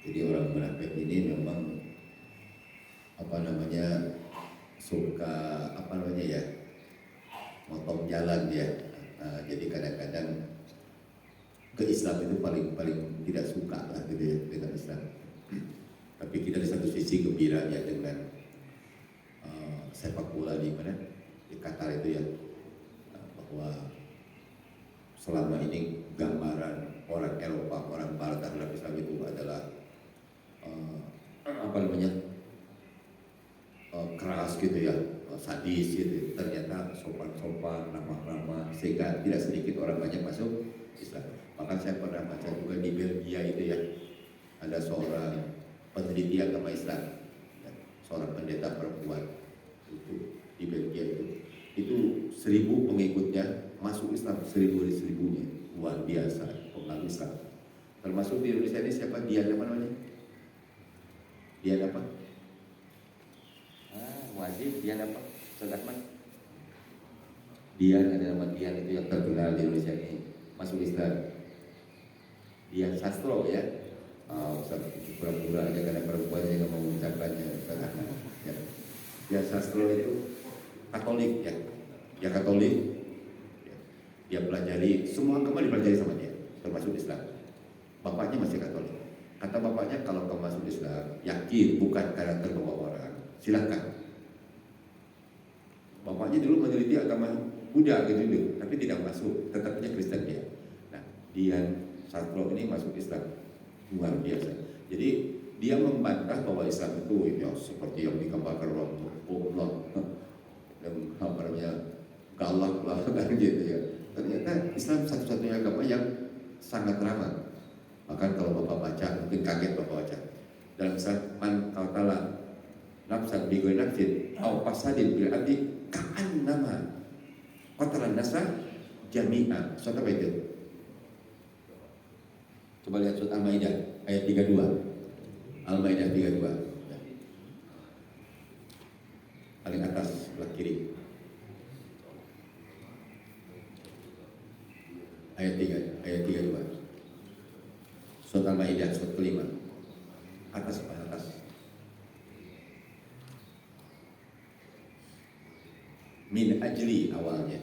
Jadi orang munafik ini memang suka motong jalan ya. Jadi kadang-kadang ke Islam itu paling tidak suka lah gitu ya dengan Islam. Tapi kita di satu sisi gembira ya dengan sepak bola di mana di Qatar itu ya, bahwa selama ini gambaran orang Eropa, orang Barat terhadap Islam itu adalah keras gitu ya, sadis gitu. Ternyata sopan-sopan, ramah-ramah, sehingga tidak sedikit orang banyak masuk Islam. Bahkan saya pernah baca juga di Belgia itu ya, ada seorang peneliti agama Islam, ya, seorang pendeta perempuan itu di Belgia itu 1.000 pengikutnya masuk Islam, 1.000 dari 1.000-nya, luar biasa pengaruh Islam. Termasuk di Indonesia ini siapa? Dian apa namanya? Dian apa? Wajib Dian apa? Sodatman? Dian, ada nama Dian itu yang terkenal di Indonesia ini masuk Islam. Dian Sastro ya. Pura-pura aja karena perempuan yang nggak mau mengucapkannya. Ya. Dian Sastro itu Katolik ya. Dia Katolik. Ya. Dia pelajari semua agama, dipelajari sama dia, termasuk Islam. Bapaknya masih Katolik. Kata bapaknya, kalau kamu masuk Islam, yakin bukan karena terbawa orang, silakan. Bapaknya dulu meneliti agama Buddha gitu dulu, tapi tidak masuk, tetapnya Kristen dia. Nah, Dian Sastro ini masuk Islam, luar biasa. Jadi dia membantah bahwa Islam itu ya seperti yang digambarkan orang goblok dan galak lah kan gitu ya. Ternyata Islam satu-satunya agama yang sangat ramah. Bahkan kalau Bapak baca, mungkin kaget Bapak baca dalam surat Man Qautala nafsan bi ghairi nafsin aw fasadin bil ardi ka'annama qatalan nasa jami'a. Surat apa itu? Coba lihat surat Al-Maidah ayat 32. Al-Maidah 32. Paling atas sebelah kiri. Ayat 32. Surat Al-Maidah surat kelima. Atas. Min ajli awalnya.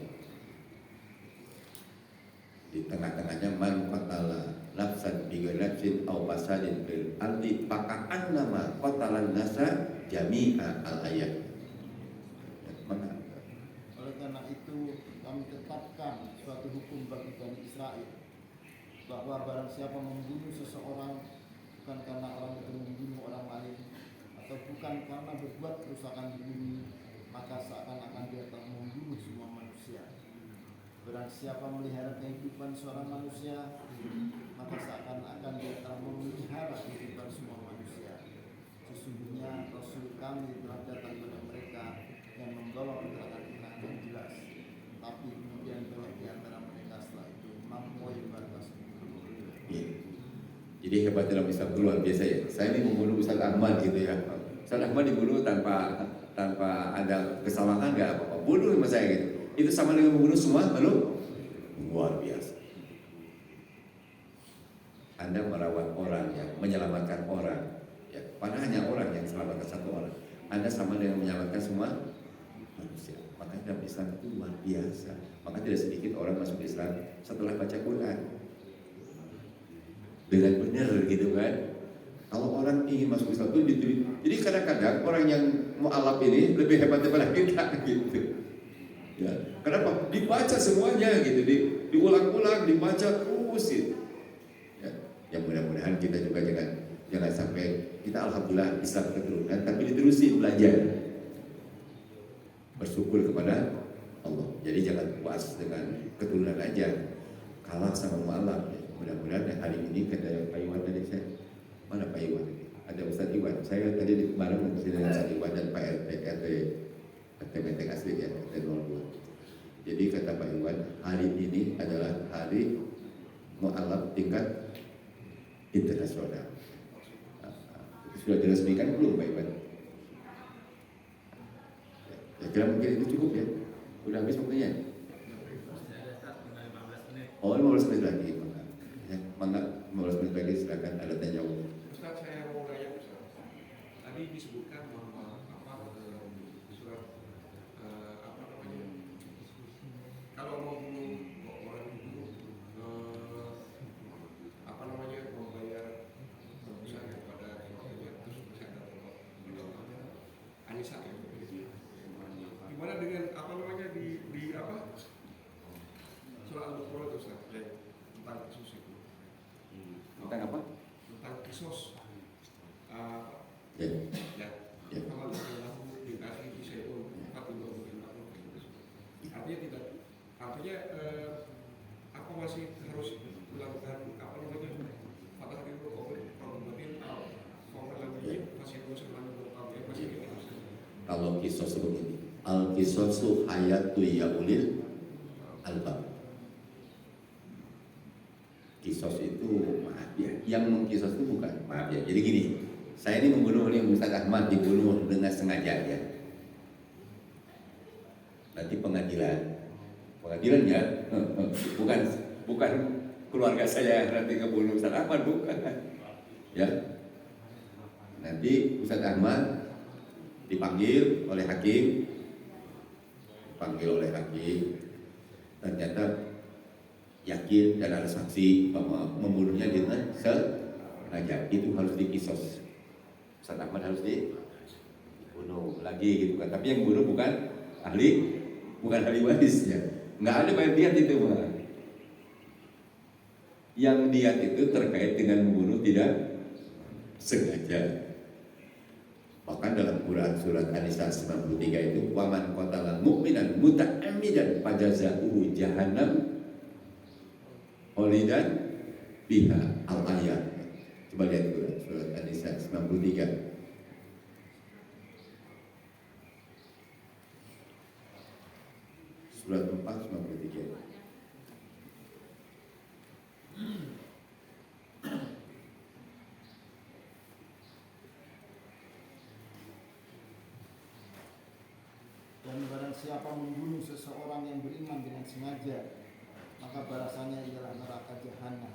Di tengah-tengahnya man qatala nafsan bi ghairi nafsin aw fasadin fil ardi faka'annama qatalan nasa jami'a al-ayat. Mana?
Oleh karena itu kami tetapkan suatu hukum bagi Bani Israel, bahwa barang siapa membunuh seseorang bukan karena orang itu membunuh orang lain, atau bukan karena berbuat kerusakan di bumi, maka seakan-akan dia telah membunuh semua manusia. Barang siapa melihara kehidupan seorang manusia, maka seakan-akan dia telah memelihara kehidupan semua manusia. sesungguhnya Rasul kami telah datang kepada mereka yang membawa keterangan yang jelas, tapi kemudian banyak di antara mereka setelah itu melampaui batas.
Ya. Jadi hebat dalam Islam itu luar biasa ya. Saya ini membunuh Ustaz Ahmad gitu ya. Ustaz Ahmad dibunuh tanpa ada kesalahan, nggak apa-apa. Bunuh sama saya gitu. Itu sama dengan membunuh semua, lalu luar biasa. Anda merawat orang, ya, menyelamatkan orang, ya, padahal hanya orang yang selamatkan satu orang. Anda sama dengan menyelamatkan semua manusia. Maka dalam Islam itu luar biasa. Maka tidak sedikit orang masuk Islam setelah baca Quran dengan benar gitu kan. Kalau orang ingin masuk Islam itu ditulis. Jadi kadang-kadang orang yang mu'alaf ini lebih hebat daripada kita gitu. Ya, kenapa? Dibaca semuanya gitu, diulang-ulang, dibaca terus gitu. Ya, yang mudah-mudahan kita juga jangan sampai kita alhamdulillah Islam keturunan, tapi diterusin belajar. Bersyukur kepada Allah. Jadi jangan puas dengan keturunan aja, kalah sama mu'alaf. Ya. Mudah-mudahan hari ini kata Pak Iwan tadi saya, mana Pak Iwan? Ada Ustaz Iwan. Saya tadi kemarin bersama dengan Ustaz Iwan dan Pak RT Menteng asli ya, RT 02. Jadi kata Pak Iwan, hari ini adalah hari mu'alaf tingkat internasional. Sudah diresmikan belum Pak Iwan? Ya kira mungkin itu cukup ya. Udah habis waktunya. Oh 15 menit lagi. Ya, mangga 15 menit lagi silakan ada tanya jawab.
Ustaz, saya mau nanya Ustaz. Tadi disebutkan bahwa surat apa namanya? Kalau mau bunuh orang itu apa namanya membayar misalnya pada keluarganya terus bisa dapat Anissa ya. Gimana dengan apa namanya di apa surat Al-Qur'an itu Ustaz tentang kisos itu?
Tentang apa?
Tentang kisos.
Ya.
Ya.
Ya.
Kalau lalu dikasih bisa itu artinya tidak, artinya apa masih harus melakukan apa namanya fatah itu kemudian formulir masih harus melakukan masih harus.
Kalau kisos begini, al kisosu hayatu ya ulil albab. Kisos itu maaf ya, yang mengkisos itu bukan maaf ya. Jadi gini, saya ini membunuh oleh Ustaz Ahmad, dibunuh dengan sengaja ya. Nanti pengadilannya bukan keluarga saya yang nanti ngebunuh Ustaz Ahmad, bukan ya. Nanti Ustaz Ahmad dipanggil oleh hakim, ternyata yakin dan ada saksi bahwa membunuhnya dengan sengaja, itu harus dikisos. Ustaz Ahmad harus dibunuh lagi gitu kan. Tapi yang bunuh bukan ahli warisnya, nggak ada bayar diat itu Bang. Yang diat itu terkait dengan membunuh tidak sengaja. Bahkan dalam Quran surat An-Nisa 93 itu waman qatala mu'minan muta'ammidan fajazaohu jahannam khalidan biha al-ayat. Coba lihat Quran surat An-Nisa 93. Surat 4 93.
Dan barang siapa membunuh seseorang yang beriman dengan sengaja, maka balasannya ialah neraka jahanam.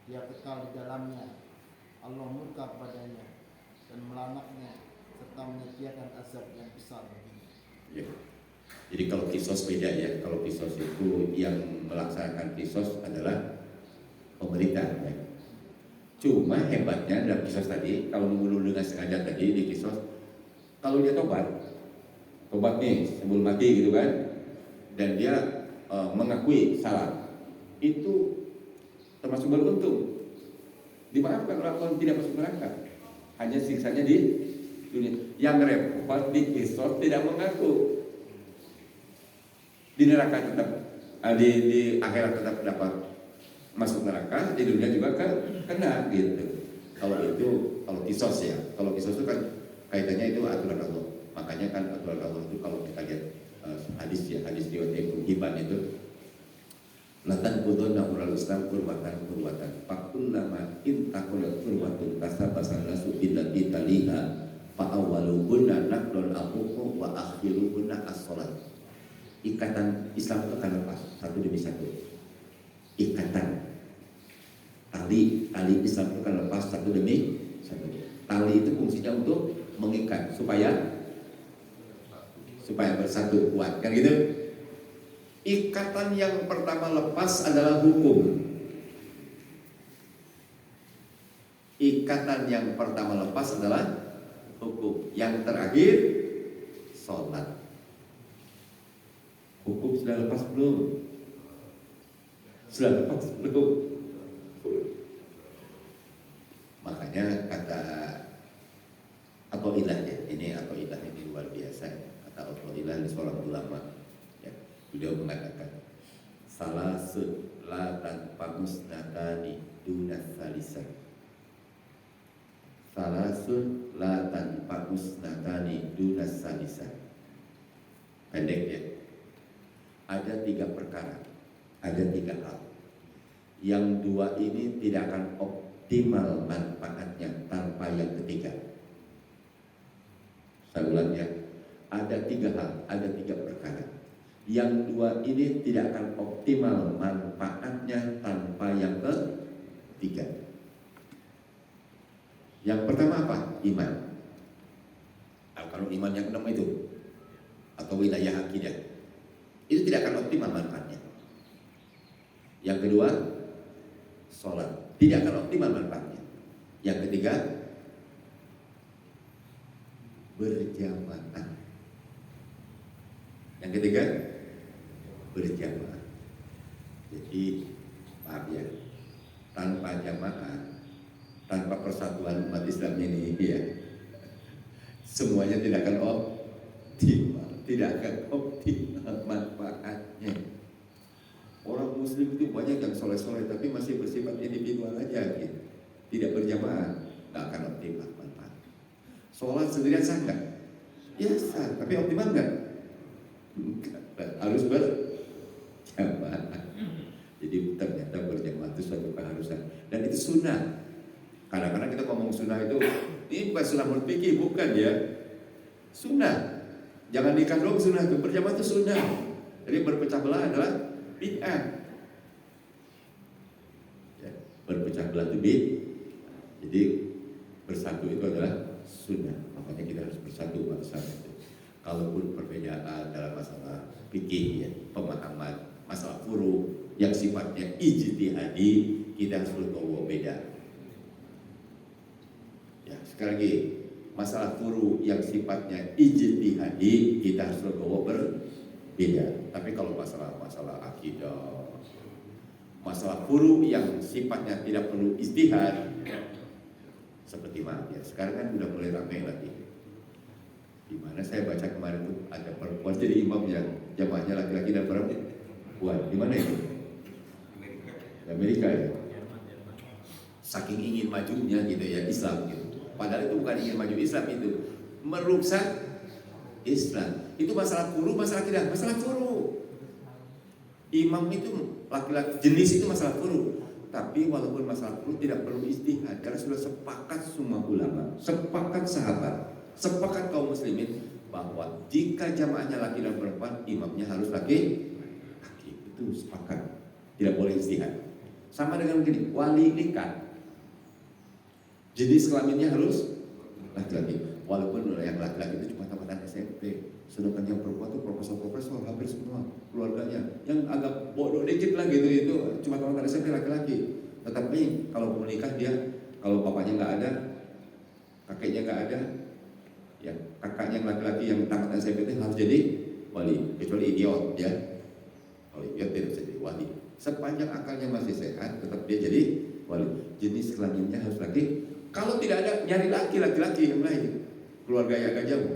Dia kekal di dalamnya. Allah murka kepadanya dan melaknatnya serta menyediakan azab yang besar baginya.
Ya. Jadi kalau kisos beda ya. Kalau kisos itu yang melaksanakan kisos adalah pemerintah ya. Cuma hebatnya dalam kisos tadi, kalau membunuh dengan sengaja tadi di kisos, kalau dia tobat nih sebelum mati gitu kan, dan dia mengakui salah, itu termasuk beruntung, dimaafkan, orang tidak masuk neraka, hanya siksanya di dunia. Yang repot di kisos tidak mengaku, di neraka tetap di akhirat tetap dapat masuk neraka, di dunia juga kan kena gitu. Kalau kisos ya, kalau kisos itu kan kaitannya itu aturan Allah. Makanya kan aturan Allah itu kalau kita lihat hadis riwayat Ibnu Hibban itu, latan kudona ural Islam kurwatan fakul lama intakulat kurwatun kasabasan nasu billati taliha fa'awaluhunna naqlul aququ wa akhiruhunna as-sholat. Ikatan Islam itu akan lepas satu demi satu. Ikatan tali Islam itu akan lepas satu demi satu. Tali itu fungsinya untuk mengikat supaya bersatu kuat, kan gitu. Ikatan yang pertama lepas adalah hukum. Ikatan yang pertama lepas adalah hukum. Yang terakhir sholat. Hukum sudah lepas belum? Sudah lepas belum? Makanya kata Athaillah ya, ini Athaillah ini luar biasa. Kata Athaillah ini seorang ulama. Ya, beliau mengatakan, salasun la tanfa musnatani dunas salisan. Salasun la tanfa musnatani dunas salisan. Pendek ya. Ada 3 perkara, ada 3 hal. Yang 2 ini tidak akan optimal manfaatnya tanpa yang ketiga. Saya ulang ya, ada 3 hal, ada 3 perkara. Yang 2 ini tidak akan optimal manfaatnya tanpa yang ketiga. Yang pertama apa? Iman. Kalau iman yang 6 itu, atau wilayah akidah, itu tidak akan optimal manfaatnya. Yang kedua, sholat, tidak akan optimal manfaatnya. Yang ketiga, berjamaah. Yang ketiga, berjamaah. Jadi maaf ya, tanpa jamaah, tanpa persatuan umat Islam ini ya, semuanya tidak akan optimal, tidak akan optimal manfaatnya. Orang Muslim itu banyak yang soleh-soleh tapi masih bersifat individual aja gitu, tidak berjamaah, nggak akan optimal manfaat. Sholat sendirian sah nggak? Ya sah, tapi optimal nggak? Harus berjamaah. Jadi ternyata berjamaah itu suatu keharusan dan itu sunnah. Kadang-kadang kita ngomong sunnah itu, ini bukan sunnah menurut fikih, bukan ya. Sunnah. Jangan nikah dong sunnah itu, berjamaah itu sunnah. Jadi berpecah belah adalah bid'ah. Ya, berpecah belah itu bid'ah. Jadi bersatu itu adalah sunnah. Makanya kita harus bersatu bangsa itu. Kalaupun perbedaan dalam masalah fikih, ya, pemahaman, masalah furu yang sifatnya ijtihadi, kita harus bertahu beda. Ya, sekali lagi, masalah furu yang sifatnya ijtihadi, kita harus bertahu berbeda. Tapi kalau masalah akidah, masalah furu yang sifatnya tidak perlu ijtihad, seperti maaf ya, sekarang kan udah mulai ramai lagi. Di mana saya baca kemarin tuh ada perempuan jadi imam yang jamaahnya laki-laki dan perempuan. Di mana itu? Di Amerika ya. Saking ingin majunya gitu ya Islam gitu. Padahal itu bukan ingin maju Islam, itu merusak Islam. Itu masalah furu, masalah akidah, masalah furu. Imam itu laki-laki, jenis itu masalah furu. Tapi walaupun masalah furu tidak perlu ijtihad, karena sudah sepakat semua ulama, sepakat sahabat, sepakat kaum muslimin bahwa jika jamaahnya laki dan perempuan, imamnya harus laki. Itu sepakat, tidak boleh ijtihad. Sama dengan begini, wali nikah, jenis kelaminnya harus laki-laki. Walaupun yang laki-laki itu cuma tamatan SMP, sedangkan yang perempuan itu profesor hampir semua keluarganya. Yang agak bodoh dikit lah gitu, itu cuma tamatan SMP laki-laki. Tetapi kalau mau nikah dia, kalau bapaknya nggak ada, kakeknya nggak ada, ya kakaknya yang laki-laki yang tamat SMP itu harus jadi wali, kecuali idiot ya. Kalau idiot tidak bisa jadi wali. Sepanjang akalnya masih sehat, tetap dia jadi wali. Jenis kelaminnya harus laki. Kalau tidak ada, nyari laki-laki yang lain, keluarga yang agak jauh,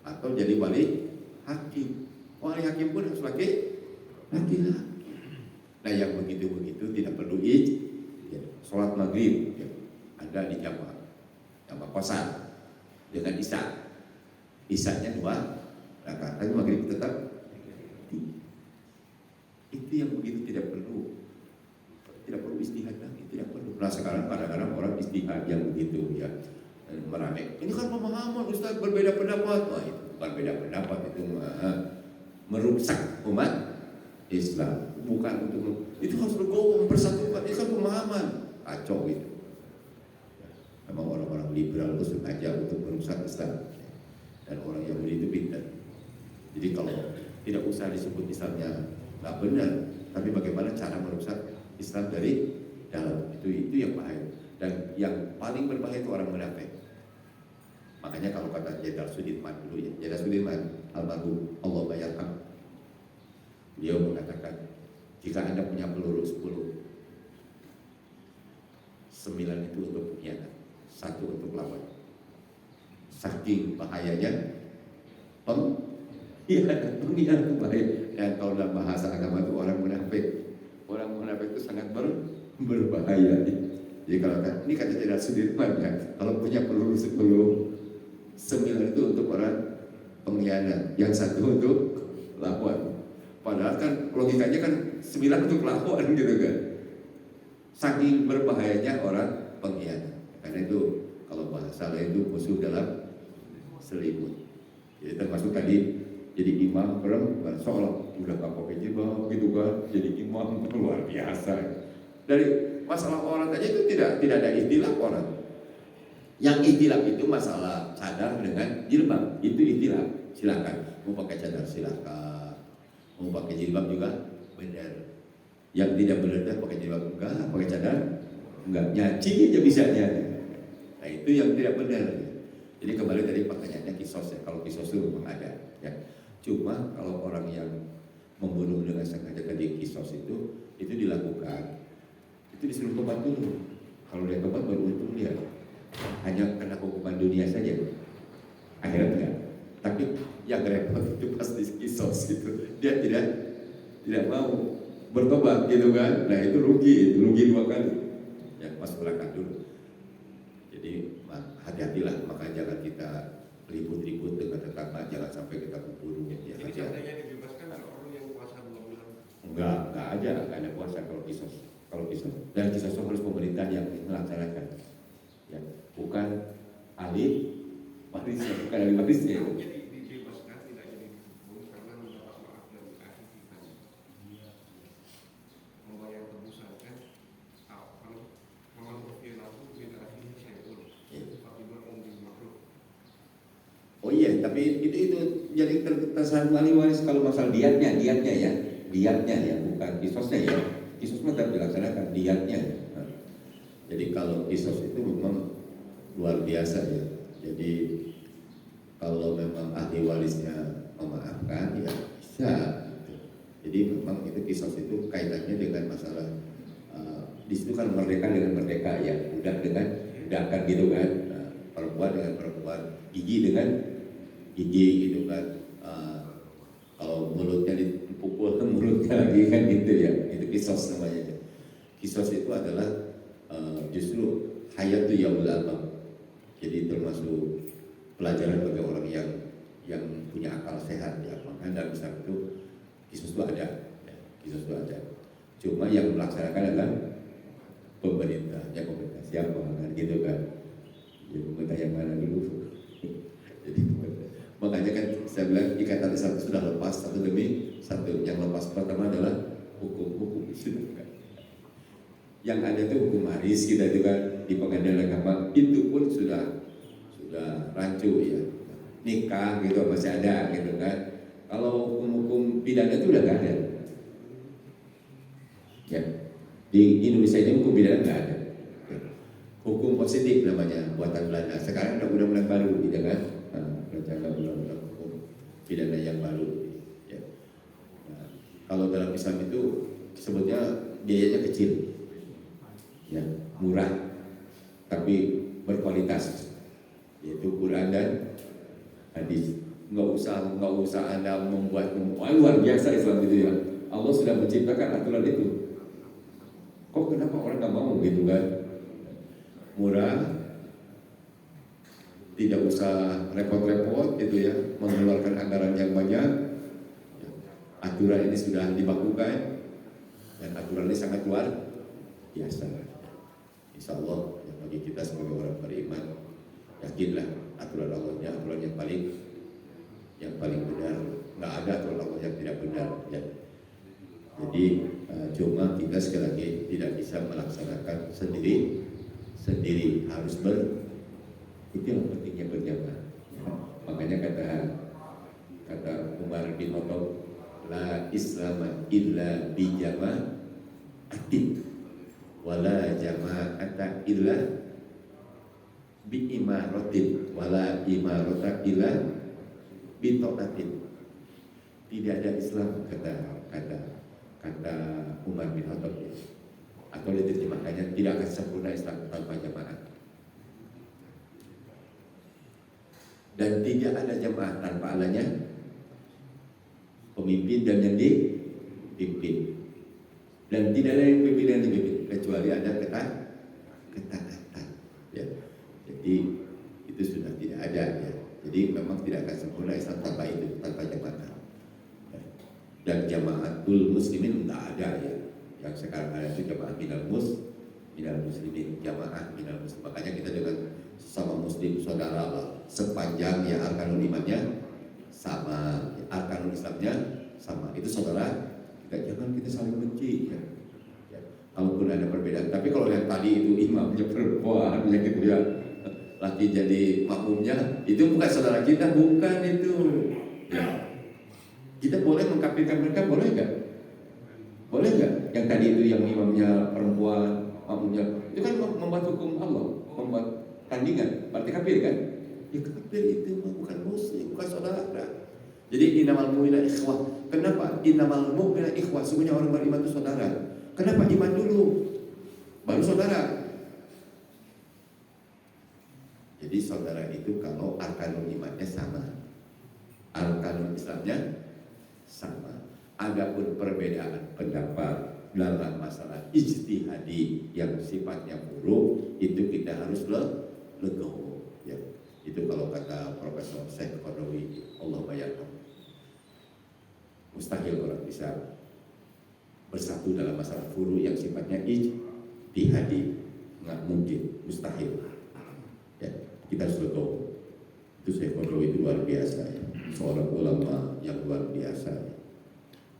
atau jadi wali hakim. Wali hakim pun harus laki-laki. Nah yang begitu tidak perlu ya. Sholat maghrib ya. Ada ada di jamaah kosan dengan isanya 2 rakaat, tapi maghrib tetap 3. Itu yang begitu tidak perlu istihad lagi, tidak perlu. Nah sekarang kadang-kadang orang istihad yang begitu ya, merame. Ini kan pemahaman Ustaz berbeda pendapat. Wah itu bukan beda pendapat, itu merusak umat Islam. Bukan untuk itu harus bergabung mempersatukan. Itu kan pemahaman kacau gitu. Memang orang-orang liberal itu sengaja untuk merusak Islam, dan orang Yahudi itu pintar. Jadi kalau tidak usah disebut Islamnya nggak benar, tapi bagaimana cara merusak Islam dari dalam, itu yang bahaya. Dan yang paling berbahaya itu orang munafik. Makanya kalau kata Jenderal Sudirman dulu ya, Jenderal Sudirman almarhum Allah bayarkan, beliau mengatakan jika Anda punya peluru 10, 9 itu untuk pengkhianat, 1 untuk lawan. Saking bahayanya pengkhianat itu bahaya. Dan kalau dalam bahasa agama itu orang munafik itu sangat berbahaya. Jadi kalau ini kata Jenderal Sudirman ya, kalau punya peluru 10, 9 itu untuk orang pengkhianat, yang 1 untuk lawan. Padahal kan logikanya kan 9 untuk lawan gitu kan. Saking berbahayanya orang pengkhianat. Karena itu kalau bahasa lain itu musuh dalam selimut. Jadi termasuk tadi jadi imam perempuan seolah udah gak pakai jilbab gitu kan, jadi imam luar biasa. Dari masalah orang aja itu tidak ada istilah orang. Yang istilah itu masalah cadar dengan jilbab, itu istilah. Silakan mau pakai cadar silakan, mau pakai jilbab juga benar. Yang tidak benar pakai jilbab enggak, pakai cadar enggak, nyaci aja bisanya. Nah itu yang tidak benar. Jadi kembali tadi pertanyaannya kisos ya. Kalau kisos itu memang ada ya. Cuma kalau orang yang membunuh dengan sengaja tadi kisos itu dilakukan, itu disuruh tobat dulu. Kalau dia tobat baru untung dia. Hanya kena hukuman dunia saja, akhirat enggak. Tapi yang repot itu pasti kisos gitu. Dia tidak mau bertobat gitu kan. Nah itu rugi 2 kali. Ya masuk neraka dulu. Jadi hati-hatilah, maka jangan kita ribut-ribut dengan tetangga, jangan sampai kita keburu ya.
Jadi seandainya dibebaskan kalau orang yang puasa 2 bulan?
Enggak ada puasa kalau kisos. Dan kisos harus pemerintah yang melaksanakan. Ya, bukan ahli warisnya,
Jadi dibebaskan tidak jadi dihukum karena mendapat maaf dari ahli kita. Membayar tebusan kan? Kalau manusia lalu tidak ahli saya pun.
Oh iya, tapi itu jadi terkesan ahli waris kalau masalah diatnya ya, bukan kisosnya ya. Kisos tetap dilaksanakan, diatnya. Nah, jadi kalau kisos itu memang luar biasa ya. Jadi kalau memang ahli warisnya memaafkan ya bisa. Jadi memang itu kisos itu kaitannya dengan masalah di situ kan merdeka dengan merdeka ya, budak dengan budak kan gitu kan. Nah, perempuan dengan perempuan, gigi dengan gigi gitu kan. Kalau mulutnya dipukul ke mulutnya lagi kan gitu ya. Itu kisos namanya. Kisos itu adalah justru hayatu yaumul amam. Jadi termasuk pelajaran bagi orang yang punya akal sehat ya. Maka dalam Islam itu kisos itu ada, ya, kisos itu ada. Cuma yang melaksanakan adalah pemerintah siapa kan gitu kan. Ya, pemerintah yang mana dulu? Jadi makanya kan saya bilang ikatan Islam sudah lepas satu demi satu. Yang lepas pertama adalah hukum sudah. Yang ada itu hukum waris kita itu kan di pengadilan agama itu pun sudah rancu ya. Nikah gitu masih ada gitu kan. Kalau hukum pidana itu udah nggak ada. Ya. Di Indonesia ini hukum pidana nggak ada. Hukum positif namanya buatan Belanda. Sekarang ada undang-undang baru gitu kan. Rencana undang-undang hukum pidana yang baru. Ya. Nah, kalau dalam Islam itu sebutnya biayanya kecil. Ya, murah tapi berkualitas, yaitu Quran dan hadis. Nggak usah Anda membuat luar biasa Islam itu ya. Allah sudah menciptakan aturan itu. Kok kenapa orang nggak mau gitu kan? murah, tidak usah repot-repot gitu ya, mengeluarkan anggaran yang banyak. Aturan ini sudah dibakukan dan aturan ini sangat luar biasa. Insya Allah ya, bagi kita sebagai orang beriman, yakinlah aturan Allahnya aturan yang paling benar. Nggak ada aturan Allah yang tidak benar ya. Jadi cuma kita sekali lagi tidak bisa melaksanakan sendiri harus itu yang pentingnya berjamaah. Makanya kata Umar bin Khattab, la islama illa bi jama'atin wala jama'ata illa bi imaratin wala imarata illa bi ta'atin. Tidak ada Islam kata Umar bin Khattab, atau diterjemahkannya tidak akan sempurna Islam tanpa jamaah. Dan tidak ada jamaah tanpa adanya pemimpin dan yang dipimpin. Dan tidak ada yang pimpin dan dipimpin kecuali ada ketaatan. Ya. Jadi itu sudah tidak ada ya. Jadi memang tidak akan sempurna Islam tanpa itu, tanpa jamaah. Dan jamaatul muslimin tidak ada ya. Yang sekarang ada itu jamaah minal muslimin, jamaah minal muslim. Makanya kita dengan sama muslim saudara Allah, sepanjang ya arkanul imannya sama, ya, arkanul Islamnya sama, itu saudara. Jangan kita saling benci ya. Ya, kalaupun ada perbedaan. Tapi kalau yang tadi itu imamnya perempuan ya gitu ya, laki jadi makmumnya, itu bukan saudara kita, bukan itu ya. Kita boleh mengkafirkan mereka, boleh nggak? Boleh nggak? Yang tadi itu yang imamnya perempuan, makmumnya, itu kan membuat hukum Allah, membuat tandingan, berarti kafir kan? Ya kafir itu bukan muslim, bukan saudara. Jadi innamal mu'minuna ikhwah. Kenapa? Innamal mu'minuna ikhwah. Sebenarnya orang beriman itu saudara. Kenapa iman dulu, baru saudara? Jadi saudara itu kalau arkanul imannya sama, arkanul Islamnya sama. Adapun perbedaan pendapat dalam masalah ijtihadi yang sifatnya buruk, itu kita harus legowo ya. Itu kalau kata Profesor Syekh Qardawi, Allah bayarkan, mustahil orang bisa bersatu dalam masalah furu yang sifatnya ijtihadi, nggak mungkin, mustahil ya. Kita harus legowo. Itu Syekh Qardawi itu luar biasa ya. Seorang ulama yang luar biasa ya.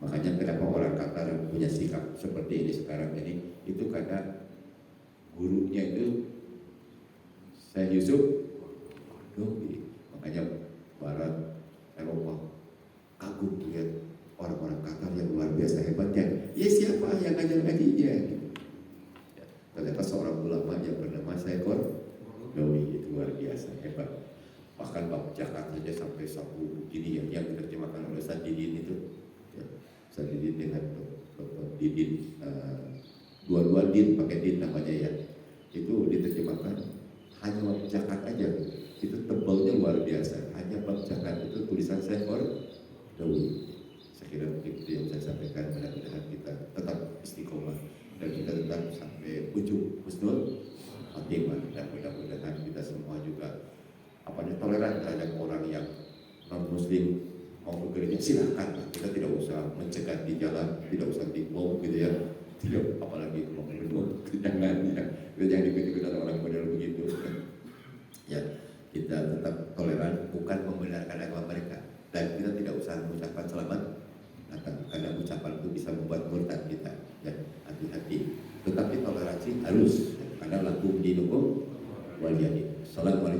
Makanya kenapa orang Qatar punya sikap seperti ini sekarang ini, itu karena gurunya itu Syekh Yusuf Qardawi. Makanya Barat, Eropa kagum lihat orang-orang Qatar yang luar biasa hebatnya. Ya siapa yang ngajar ngajinya? Ya, ternyata seorang ulama yang bernama Syekh Qardawi itu luar biasa hebat. Bahkan bab zakat saja sampai sabu gini yang diterjemahkan oleh Ustaz Didin itu. Ya, Ustaz Didin dengan Dr. Didin, dua-dua din pakai din namanya ya. Itu diterjemahkan hanya bab zakat aja. Itu tebalnya luar biasa. Hanya bab zakat itu tulisan Syekh Qardawi. Saya kira mungkin itu yang saya sampaikan. Mudah-mudahan kita tetap istiqomah dan kita tetap sampai ujung husnul khotimah, dan mudah-mudahan kita semua juga toleran terhadap orang yang non muslim mau ke gereja, silakan. Kita tidak usah mencegat di jalan, tidak usah dibom gitu ya, tidak, apalagi mau berdua, jangan ya, kita jangan ikut-ikutan orang benar begitu ya. Kita tetap toleran, bukan membenarkan agama mereka, dan kita tidak usah mengucapkan selamat datang, karena ucapan itu bisa membuat murtad kita ya. Hati-hati, tetapi toleransi harus, karena lakum dinukum waliyadin. Assalamualaikum.